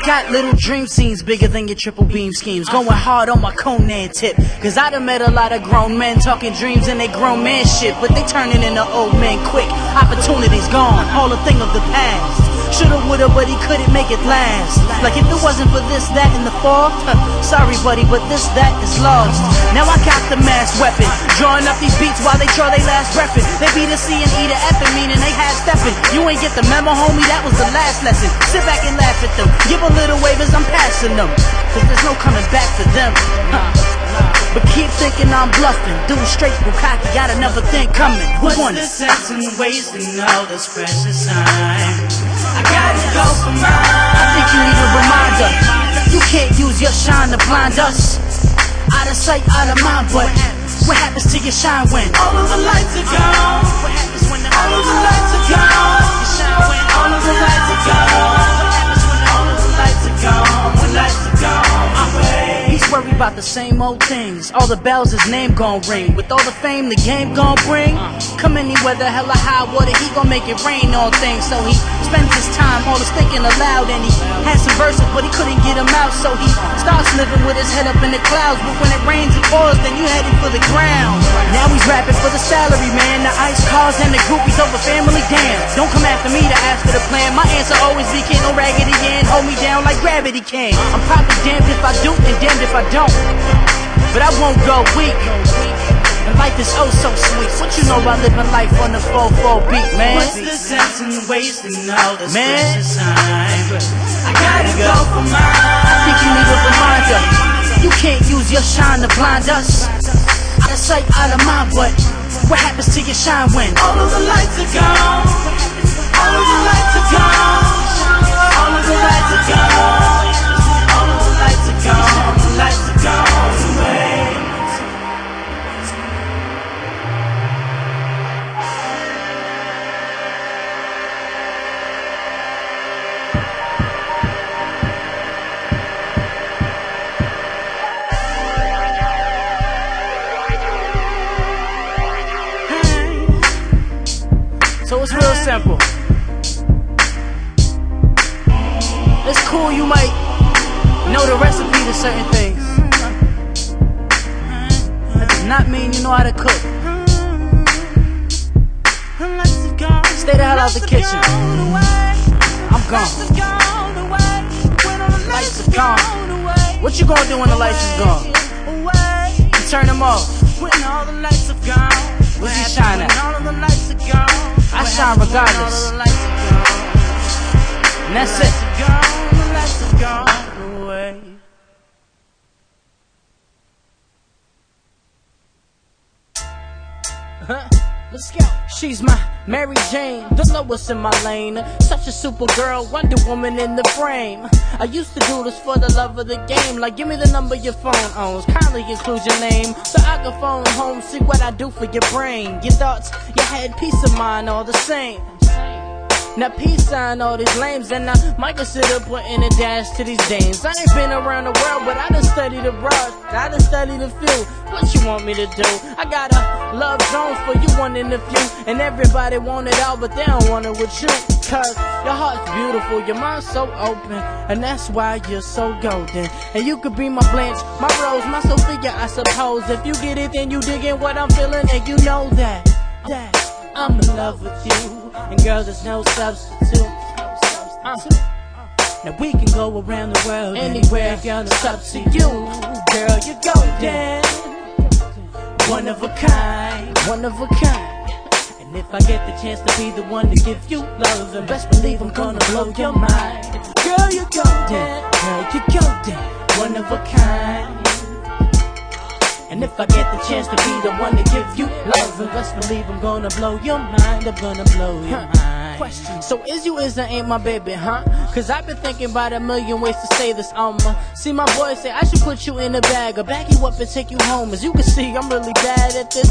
Got little dream scenes bigger than your triple beam schemes. Going hard on my Conan tip. Cause I done met a lot of grown men talking dreams and they grown man shit. But they turning into old men quick. Opportunity's gone, all a thing of the past. Shoulda, woulda, but he couldn't make it last. Like if it wasn't for this, that, and the fall, sorry buddy, but this, that is lost. Now I got the mass weapon, drawing up these beats while they draw they last reppin'. They beat a C and eat a effing, meaning they half steppin'. You ain't get the memo, homie, that was the last lesson. Sit back and laugh at them, give a little wave as I'm passing them. Cause there's no coming back for them. But keep thinking I'm bluffing. Dude straight Bukaki, got another thing coming. Who won it? What's the sense in wasting all this precious time? I gotta go for mine. I think you need a reminder. You can't use your shine to blind us. Out of sight, out of mind, but what happens to your shine when all of the lights are gone? What happens when all of the lights are gone? All of the lights are gone. What happens when all of the lights are gone? When lights are gone, my way. He's worried about the same old things. All the bells his name gon' ring. With all the fame the game gon' bring. Come any weather, hella high water, he gon' make it rain on things. So he spends his time always thinking aloud. And he had some verses but he couldn't get them out. So he starts living with his head up in the clouds. But when it rains and pours, then you heading for the ground. Now he's rapping for the salary, man. The ice cars and the groupies over family, damn. Don't come after me to ask for the plan. My answer always be kid, no raggedy and hold me down like gravity can. I'm probably damned if I do and damned if I don't. But I won't go weak. And life is oh so sweet. What you know about living life on the 4-4 beat, man? What's the sense in wasting all this precious time? I gotta go for mine. I think you need a reminder. You can't use your shine to blind us. Out of sight, out of mind, but what happens to your shine when all of the lights are gone? All of the lights are gone. All of the lights are gone. All of the lights are gone. The lights are gone away. So it's real simple. It's cool, you might know the recipe to certain things. That does not mean you know how to cook. Stay the hell out the kitchen. I'm gone. lights are gone. What you gonna do when the lights is gone? You turn them off. When all the lights are gone. What's he shine at? When all of the lights are gone. I shine regardless. When all of the lights are gone. And that's it. The lights are gone away. Let's go. She's my Mary Jane, the lowest in my lane. Such a super girl, Wonder Woman in the frame. I used to do this for the love of the game. Like, give me the number your phone owns. Kindly include your name so I can phone home, see what I do for your brain. Your thoughts, your head, peace of mind, all the same. Now peace sign all these lames, and I might consider putting a dash to these dames. I ain't been around the world, but I done studied abroad. I done studied a few. What you want me to do? I got a love zone for you, one in a few. And everybody want it all, but they don't want it with you. Cause your heart's beautiful, your mind's so open, and that's why you're so golden. And you could be my Blanche, my Rose, my Sophia, I suppose. If you get it, then you diggin' what I'm feeling, and you know that I'm in love with you. And girl, there's no substitute. Now we can go around the world anywhere, girl, it's up to you. Girl, you're golden, one of a kind, one of a kind. And if I get the chance to be the one to give you love, then best believe I'm gonna blow your mind. Girl, you're golden, one of a kind. And if I get the chance to be the one to give you love, and best believe I'm gonna blow your mind, I'm gonna blow your mind. Question. So is you is or ain't my baby, huh? Cause I've been thinking about a million ways to say this, see my boy say I should put you in a bag, or bag you up and take you home. As you can see, I'm really bad at this.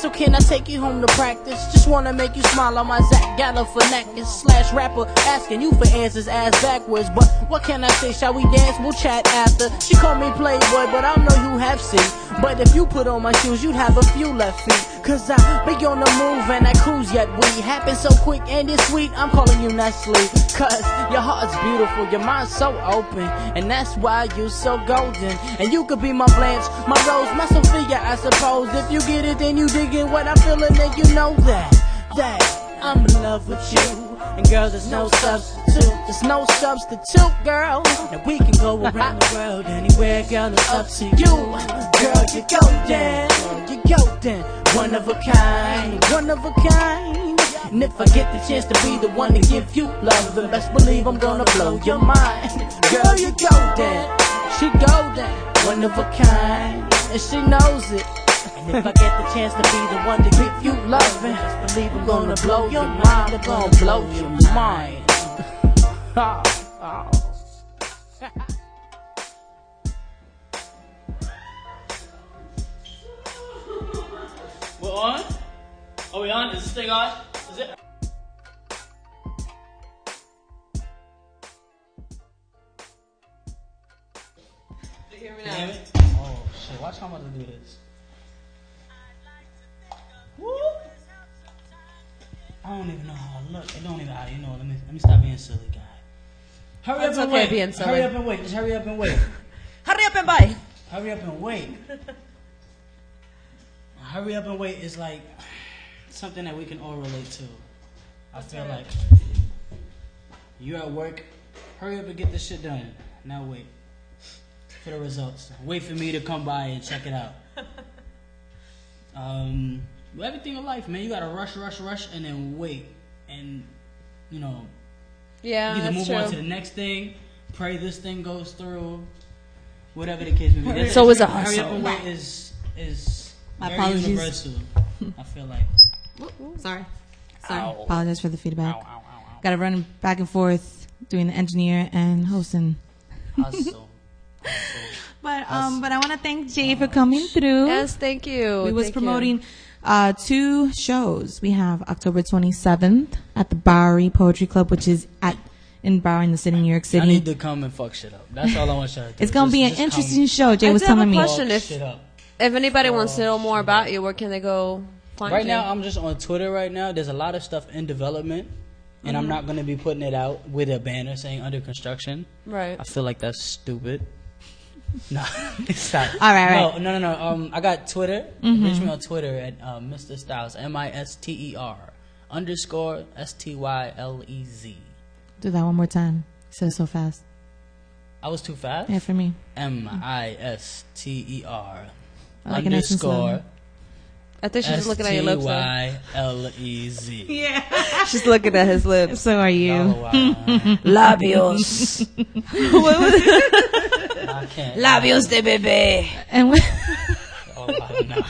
So can I take you home to practice? Just wanna make you smile on my Zach Galifianakis / rapper, asking you for answers ass backwards. But what can I say? Shall we dance? We'll chat after. She called me playboy, but I know you have seen. But if you put on my shoes, you'd have a few left feet. Cause I be on the move and I cruise, yet we happen so quick and it's sweet. I'm calling you Nestle. Cause your heart's beautiful, your mind's so open, and that's why you so golden. And you could be my Blanche, my Rose, my Sophia, I suppose. If you get it, then you diggin' what I'm feeling, and you know that I'm in love with you. And girl, there's no substitute. There's no substitute, girl. Now we can go around the world anywhere, girl, it's up to you. Girl, you're golden, one of a kind, one of a kind. And if I get the chance to be the one to give you love, then best believe I'm gonna blow your mind. Girl, you're golden, she golden, one of a kind, and she knows it. And if I get the chance to be the one to give you love, then best believe I'm gonna blow your mind. I'm gonna blow your mind. We're on? Are we on? Is this thing on? Is it? You hear me Can you now? hear me? Oh shit, watch how I'm about to do this. Woo! I don't even know how I look. It don't even, you know, let me stop being silly, guy. Hurry It's up and okay wait. being silly. Hurry up and wait. Just hurry up and wait. Hurry up and buy. Hurry up and wait. Hurry up and wait is like something that we can all relate to. I feel like you're at work. Hurry up and get this shit done. Now wait for the results. Wait for me to come by and check it out. Everything in life, man, you gotta rush, and then wait, and you know, Yeah, either that's move true. on to the next thing, pray this thing goes through, whatever the case may be. So is a hurry up hustle. and wait is My very apologies. universal. I feel like. Sorry. Ow. Apologize for the feedback. Ow, ow, ow, ow. Got to run back and forth doing the engineer and hosting. Hustle. But I want to thank Jay for coming through. Yes, thank you. We was Thank promoting 2 shows. We have October 27th at the Bowery Poetry Club, which is in Bowery in the city, New York I City. need to come and fuck shit up. That's all I want y'all to do. It's gonna be an Just interesting come show. Jay I was do have telling a me. question. fuck shit up. If anybody wants to know more about you, where can they go find Right you? now, I'm just on Twitter right now. There's a lot of stuff in development, and I'm not going to be putting it out with a banner saying under construction. Right. I feel like that's stupid. No, stop. All right. No. I got Twitter. Reach me on Twitter at Mr. Styles, MISTER_STYLEZ. Do that one more time. Say it so fast. I was too fast? Yeah, for me. MISTER I like it nice and slow. underscore I think she's just looking at your lips. STYLEZ. Yeah. She's looking at his lips. So are you. Labios. What was it? I can't. Labios de bebé. And what? Oh, no.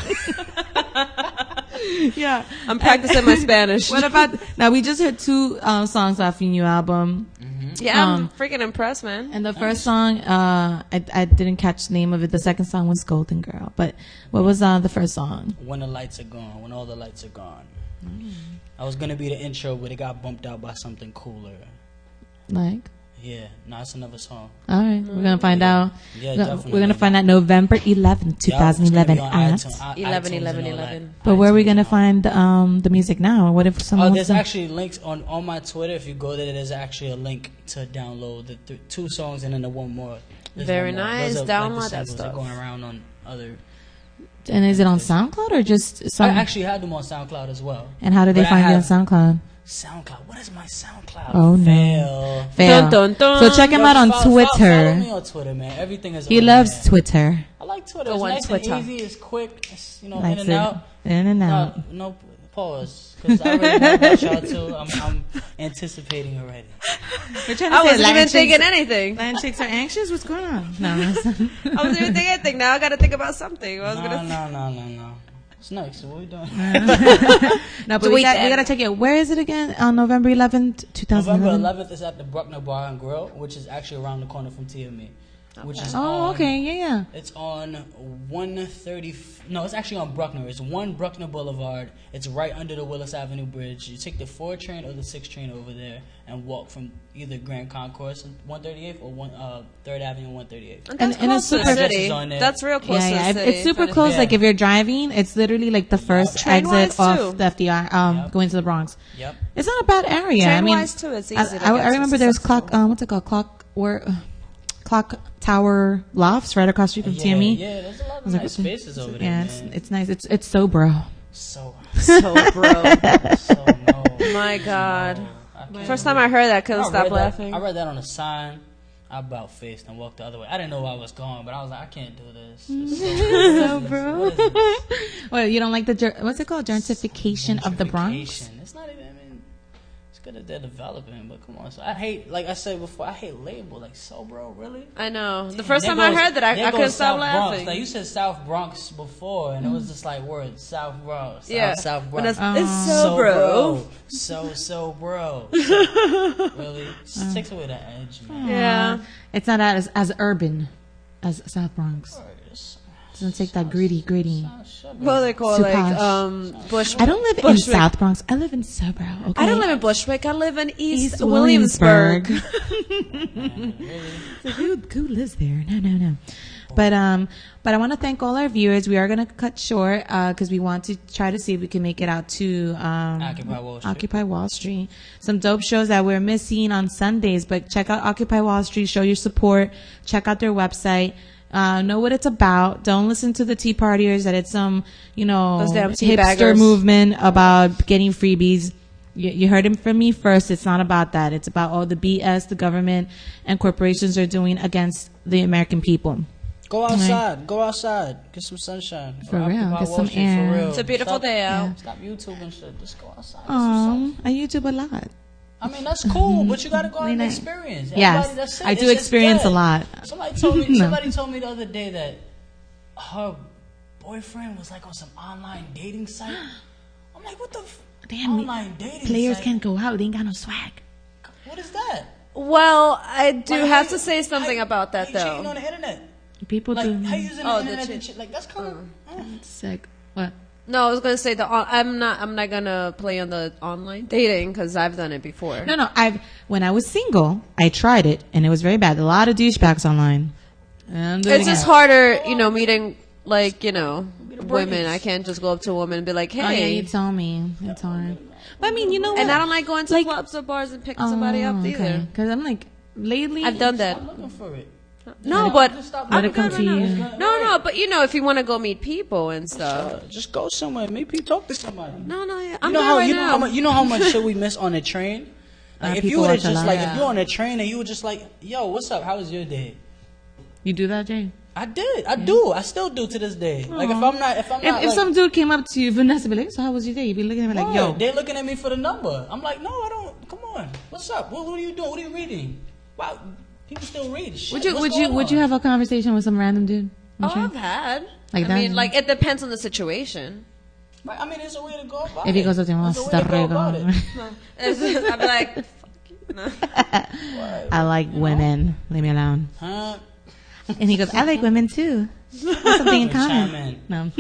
Yeah. I'm practicing my Spanish. What about now? We just heard 2 songs off your new album. Yeah, I'm freaking impressed, man. And the first song, I didn't catch the name of it. The second song was Golden Girl. But what was the first song? When the lights are gone. When all the lights are gone. I was gonna be the intro, but it got bumped out by something cooler. Like? Yeah, no, it's another song. All right, we're gonna find out. Yeah, definitely. We're gonna find out November 11th, 2011 at 11/11/11. But where are we gonna find the music now? What if someone? Oh, there's actually links on my Twitter. If you go there, there's actually a link to download the 2 songs and then the one more. Very nice. Those are, Download like, that the stuff. They're going around on other. And is it on SoundCloud or just some? I actually had them on SoundCloud as well. And how do they find you on SoundCloud? SoundCloud. What is my SoundCloud? Oh no. Fail. Dun, dun, dun. So check him out on Twitter. Follow me on Twitter, man. Everything is. He on loves there. Twitter. I like Twitter. Go It's on nice Twitter. and easy. It's quick. It's, in Likes and it. out. In and out. No pause. Because I already know about y'all too. I'm anticipating already. We're trying I say wasn't Latin even chicks- thinking anything. Latin chicks are anxious. What's going on? No. I wasn't even thinking anything. Now I got to think about something. What I was gonna say. No. It's next. What are we doing? No, but we gotta check it. Where is it again? On November 11th, 2011. November 11th is at the Bruckner Bar and Grill, which is actually around the corner from TME. Which is okay, yeah. It's on 130. No, it's actually on Bruckner. It's 1 Bruckner Boulevard. It's right under the Willis Avenue Bridge. You take the 4 train or the 6 train over there and walk from either Grand Concourse and 138th or 3rd Avenue and 138th. And it's super city. That's real close to the city. It's super close. Like if you're driving, it's literally like the first exit off the FDR, going to the Bronx. Yep. It's not a bad area. I mean, Train-wise, too, it's easy to I get remember to. there's what's it called? Clock Tower Lofts right across the street from TME. Yeah, there's a lot of nice spaces over there. Yeah, man. it's nice. It's so bro. So bro. So no. My God. First time I heard that, couldn't stop laughing. I read that on a sign. I about faced and walked the other way. I didn't know where I was going, but I was like, I can't do this. So bro. Well, you don't like what's it called? Gentrification of the Bronx? It's not even. I mean, it's good that they're developing, but come on. So I hate, like I said before, I hate label. Like, so bro, really? I know. The first time I heard that, I couldn't stop laughing. Like you said, South Bronx before, and it was just like words, South Bronx, yeah. South Bronx. It's so bro. So bro. Really, just takes away the edge, man. Yeah. It's not as urban as South Bronx. Doesn't take that gritty. What they call Bushwick. I don't live in South Bronx. I live in Sobro. Okay? I don't live in Bushwick. I live in East Williamsburg. Williamsburg. Who lives there? No. But I want to thank all our viewers. We are going to cut short because we want to try to see if we can make it out to Occupy Wall Street. Some dope shows that we're missing on Sundays. But check out Occupy Wall Street. Show your support. Check out their website. Know what it's about. Don't listen to the Tea Partiers that it's some, hipster movement about getting freebies. You heard it from me first. It's not about that. It's about all the BS the government and corporations are doing against the American people. Go outside. Go outside. Get some sunshine. For real. Get some air. For real. It's a beautiful day out. Stop YouTube and shit. Just go outside. I YouTube a lot. I mean, that's cool, but you got to go out and experience. Yes, I do experience a lot. Somebody told me the other day that her boyfriend was like on some online dating site. I'm like, what the online dating players site? can't go out. They ain't got no swag. What is that? Well, I do have to say something about that, though. Cheating on the internet. People do. How you using the internet to cheat? Like, that's kind of sick. What? No, I was gonna say I'm not gonna play on the online dating because I've done it before. No. When I was single, I tried it and it was very bad. A lot of douchebags online. It's just harder, meeting women. I can't just go up to a woman and be like, "Hey." Oh yeah, you told me. It's hard. But I mean, you know what? And I don't like going to clubs or bars and picking somebody up either. Because I'm like, lately I've done that. I'm looking for it. No, but let it come to you. No, but if you want to go meet people and stuff, just go somewhere. Maybe talk to somebody. No, yeah. You know how much shit we miss on the train. Like if you people would have watch a just lot. like if you're on a train and you were just like, yo, what's up? How was your day? You do that, Jay? I did. I do. I still do to this day. Like if I'm not If like, some dude came up to you, Vanessa, be like, so how was your day? You'd be looking at me like, yo. they're looking at me for the number. I'm like, no, I don't. Come on. What's up? What are you doing? What are you reading? Wow, people still read. Shit. Would you have a conversation with some random dude? Oh, I've had. Like I that? mean, like it depends on the situation. Right, I mean, it's a way to go about If he goes up to him, There's a way to go about it. I'd be like, fuck you. No. I like women. Leave me alone. Huh? And he goes, I like women too. That's something in common. No.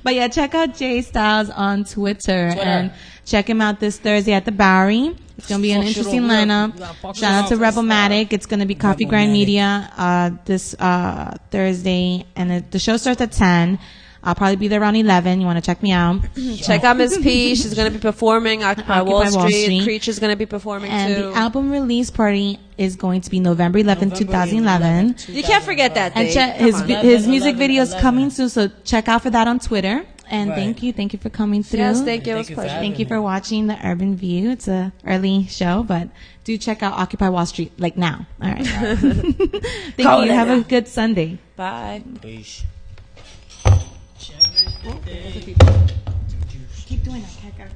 But yeah, check out Jay Styles on Twitter and check him out this Thursday at the Bowery. It's going to be an interesting lineup. Shout out to Rebelmatic. It's going to be Coffee Grind Media this Thursday. And the show starts at 10. I'll probably be there around 11. You want to check me out. Check out Miss P. She's going to be performing. Occupy Wall Street. Creature's going to be performing and too. The album release party is going to be November 11th, 2011. You can't forget that date. And his music video is coming soon, so check out for that on Twitter. And thank you for coming through. Yes, thank you. It was a pleasure. Thank you for watching the Urban View. It's a early show, but do check out Occupy Wall Street like now. All right. Thank you. Have a good Sunday. Bye. Peace. Keep doing that, Kaka. Have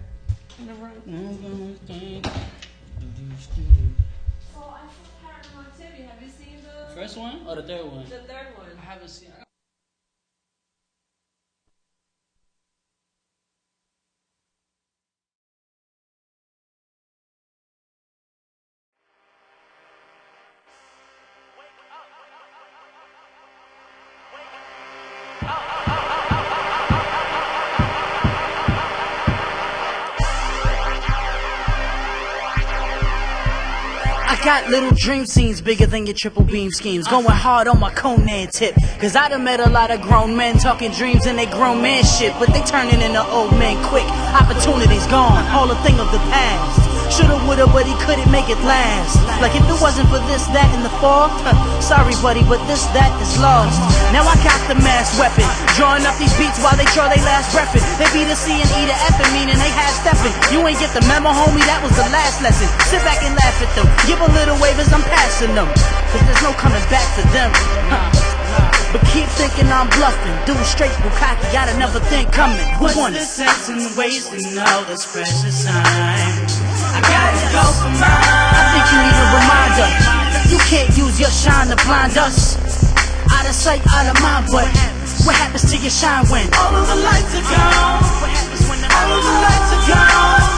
you seen the first one or the third one? The third one. I haven't seen. I got little dream scenes bigger than your triple beam schemes. Going hard on my Conan tip. Cause I done met a lot of grown men talking dreams and they grown man shit. But they turning into old men quick. Opportunities gone, all a thing of the past. Shoulda, woulda, but he couldn't make it last. Like if it wasn't for this, that, and the fall, sorry buddy, but this, that is lost. Now I got the mass weapon, drawing up these beats while they draw they last breathin'. They beat a C and E to F and meaning they half steppin'. You ain't get the memo, homie, that was the last lesson. Sit back and laugh at them, give a little wave as I'm passing them. Cause there's no coming back for them. But keep thinking I'm bluffing. Dude straight Bukaki, got another thing coming. Who won it? What's the sense in wasting all this precious time? I gotta go for mine. I think you need a reminder. You can't use your shine to blind us. Out of sight, out of mind, but what happens to your shine when all of the lights are gone? What happens when all of the lights are gone?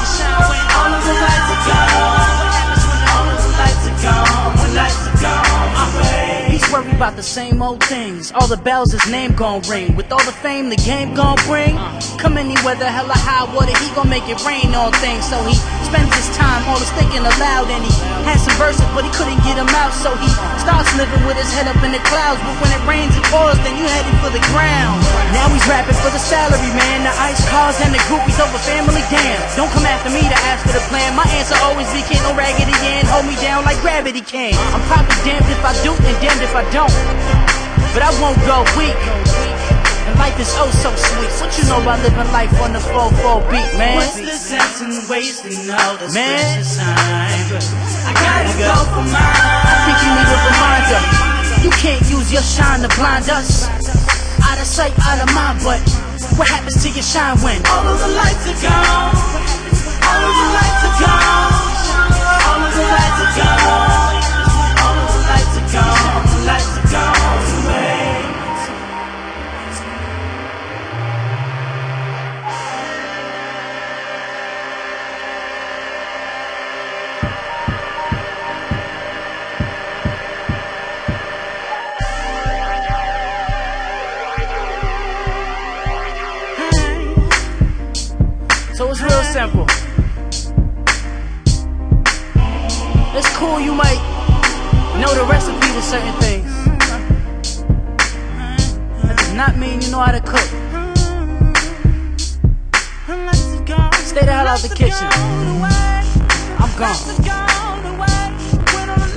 All of the lights are gone. What happens when all of the lights are gone? When lights are gone, I'm away. He's worried about the same old things. All the bells his name gon' ring. With all the fame the game gon' bring. Come anywhere the hell or high water, he gon' make it rain on things. So he spends his time all his thinking aloud. And he had some verses but he couldn't get them out. So he starts living with his head up in the clouds. But when it rains and pours, then you heading for the ground. Now he's rapping for the salary, man. The ice cars and the groupies over family, damn. Don't come after me to ask for the plan. My answer always be, can't no raggedy end hold me down like gravity can. I'm probably damned if I do and damned if I don't. But I won't go weak. And life is oh so sweet. What you know about living life on the 4-4 beat, man? What's the sense in wasting all this precious time? I gotta go for mine. I think you need a reminder. You can't use your shine to blind us. Out of sight, out of mind, but what happens to your shine when all of the lights are gone? All of the lights are gone. All of the lights are gone. All of the lights are gone. The lights are gone away. So it's real simple. It's cool, you might know the recipe to certain things. That does not mean you know how to cook. Stay the hell out the kitchen. I'm gone.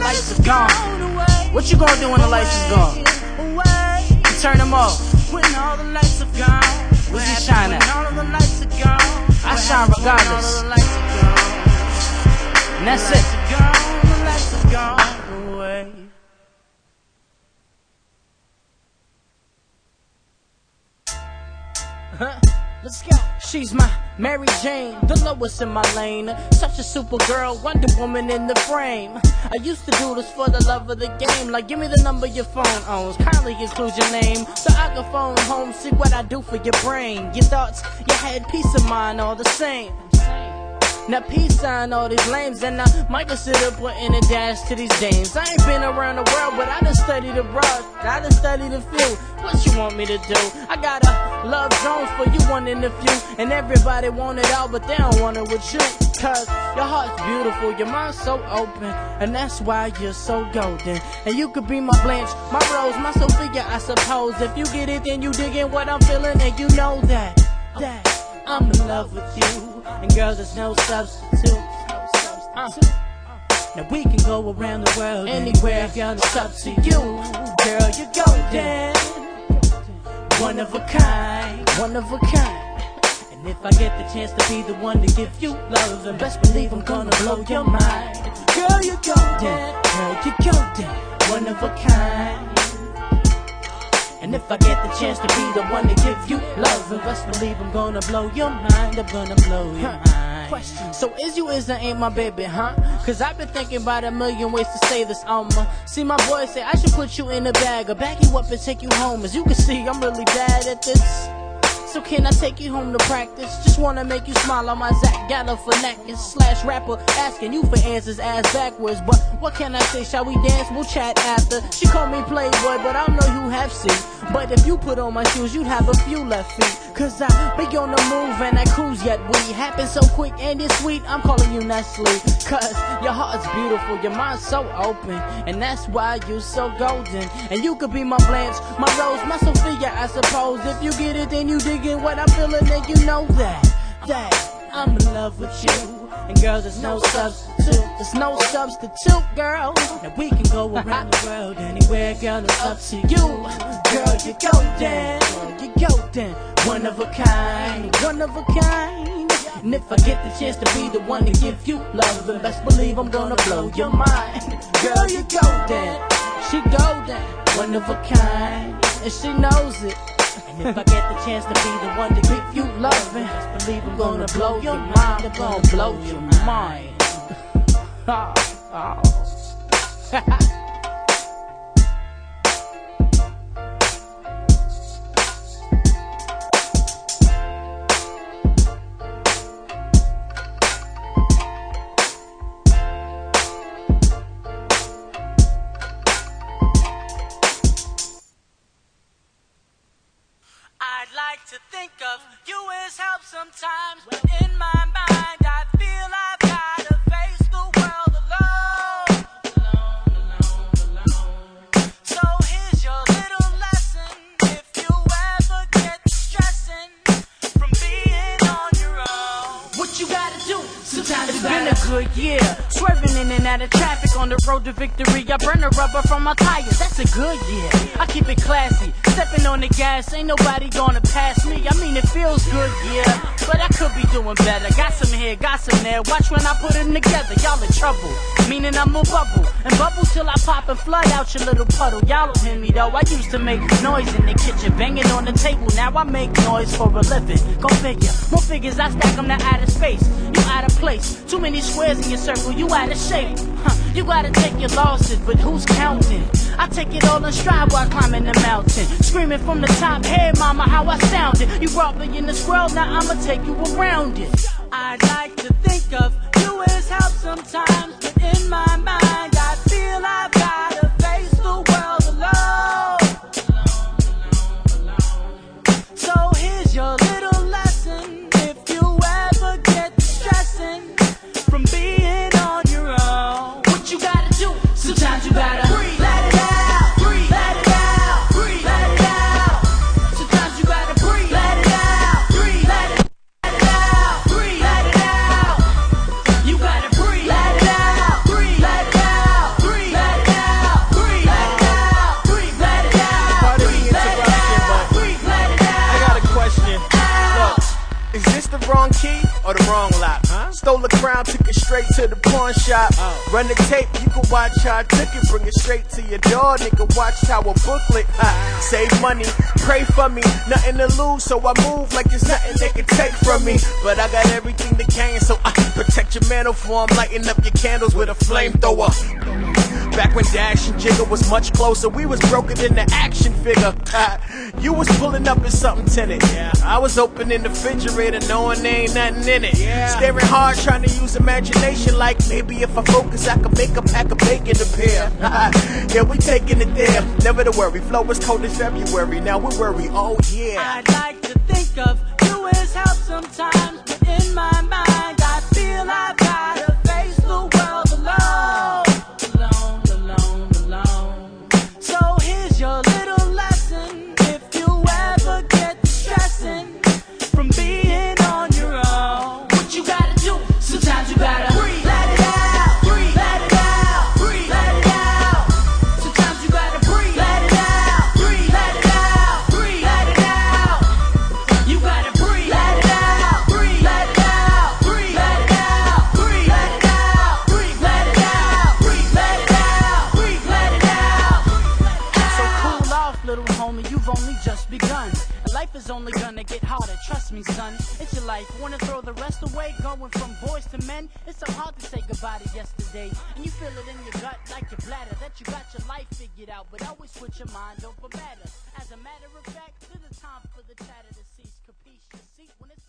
Lights are gone. What you gonna do when the lights is gone? You turn them off. When all the lights are gone. Where's you shine at? All of the lights are gone. I shine regardless. And that's it. The lights are gone away. Let's go. She's my Mary Jane, the lowest in my lane. Such a super girl, Wonder Woman in the frame. I used to do this for the love of the game. Like, give me the number your phone owns. Kindly include your name, so I can phone home, see what I do for your brain. Your thoughts, your head, peace of mind, all the same. Now peace sign all these lames, and I might consider putting a dash to these dames. I ain't been around the world, but I done studied abroad. I done studied a few. What you want me to do? I got a love Jones for you, one in a few. And everybody want it all, but they don't want it with you. Cause your heart's beautiful, your mind's so open, and that's why you're so golden. And you could be my Blanche, my Rose, my Sophia, I suppose. If you get it, then you diggin' what I'm feeling, and you know that I'm in love with you. And girl, there's no substitute. Now we can go around the world anywhere, girl, it's up to you. Girl, you're golden, one of a kind, one of a kind. And if I get the chance to be the one to give you love, then best believe I'm gonna blow your mind. Girl, you're golden, girl, you're golden, one of a kind. And if I get the chance to be the one to give you love, then best believe I'm gonna blow your mind. I'm gonna blow your mind. Question. So is you is or ain't my baby, huh? Cause I've been thinking about a million ways to say this, see my boy say I should put you in a bag or bag you up and take you home. As you can see, I'm really bad at this. So can I take you home to practice? Just wanna make you smile on my Zach Galifianakis / rapper asking you for answers ass backwards. But what can I say? Shall we dance? We'll chat after. She called me playboy, but I know you have seen. But if you put on my shoes, you'd have a few left feet. Cause I be on the move and I cruise, yet we happen so quick and it's sweet. I'm calling you Nestle. Cause your heart's beautiful, your mind's so open, and that's why you so golden. And you could be my Blanche, my Rose, my Sophia, I suppose. If you get it, then you diggin' what I'm feeling, and you know that I'm in love with you. And girl, there's no substitute. There's no substitute, girl. Now we can go around the world anywhere, girl, it's up to you. Girl, you're golden, you're golden, one of a kind, one of a kind. And if I get the chance to be the one to give you love, then best believe I'm gonna blow your mind. Girl, you're golden, she golden, one of a kind, and she knows it. And if I get the chance to be the one to give you love, then best believe I'm gonna blow your mind. I'm gonna blow your mind. I'd like to think of you as help sometimes, but in my mind I feel I've gotta face the world alone. So here's your little lesson. If you ever get stressing from being on your own, what you gotta do? Sometimes it's been a good year, swerving in and out of traffic on the road to victory. I burn the rubber from my tires, that's a good year. I keep it classy, stepping on the gas, ain't nobody gonna pass me. I mean, it feels good, yeah, but I could be doing better. Got some here, got some there, watch when I put them together. Y'all in trouble, meaning I'm a bubble, and bubble till I pop and flood out your little puddle. Y'all don't hear me though, I used to make noise in the kitchen, banging on the table. Now I make noise for a living, go figure. More figures, I stack them to outer space. You out of place, too many squares in your circle, you out of shape. You gotta take your losses, but who's counting? I take it all in stride while climbing the mountain, screaming from the top, hey mama, how I sounded. You brought me in this world, now I'ma take you around it. I'd like to think of you as help sometimes, but in my mind I feel I've gotta face the world alone. So here's your little lesson. If you ever get stressing from being on your own, what you gotta do? Sometimes you gotta breathe, let it out, breathe, let it out, breathe, let it out. Sometimes you gotta breathe, let it out, breathe, let it out, breathe, let it out. You gotta breathe, let it stole the crown, took it straight to the pawn shop. Run the tape, you can watch how I took it, bring it straight to your door, nigga. Watch how a booklet. Save money, pray for me, nothing to lose, so I move like there's nothing they can take from me. But I got everything to gain, so I protect your mantle for I'm lighting up your candles with a flamethrower. Back when Dash and Jigga was much closer, we was broken than the action figure. You was pulling up in something tinted. I was opening the refrigerator knowing there ain't nothing in it. Staring hard, trying to use imagination, like maybe if I focus I could make a pack of bacon appear. Yeah, we taking it there, never to worry. Flow was cold in February, now we worry, oh yeah. I'd like to think of you as help sometimes, but in my mind I feel I've gotta face the world alone. So here's your little lesson, if you ever get stressing from being on your own. What you gotta do, sometimes you gotta breathe, let it out, breathe, let it out, breathe, let it out. Sometimes you gotta breathe, let it out, breathe, let it out, breathe, let it out. You gotta breathe, let it out, breathe, let it out, breathe, let it out, breathe, let it out, breathe, let it out, breathe, let it out, breathe, let it out. So cool off, little homie, you've only just begun. Life is only gonna get harder, trust me, son. It's your life. Wanna throw the rest away? Going from boys to men? It's so hard to say goodbye to yesterday. And you feel it in your gut like your bladder that you got your life figured out. But always switch your mind over matter. As a matter of fact, there's a time for the chatter to cease. Capiche? You see, when it's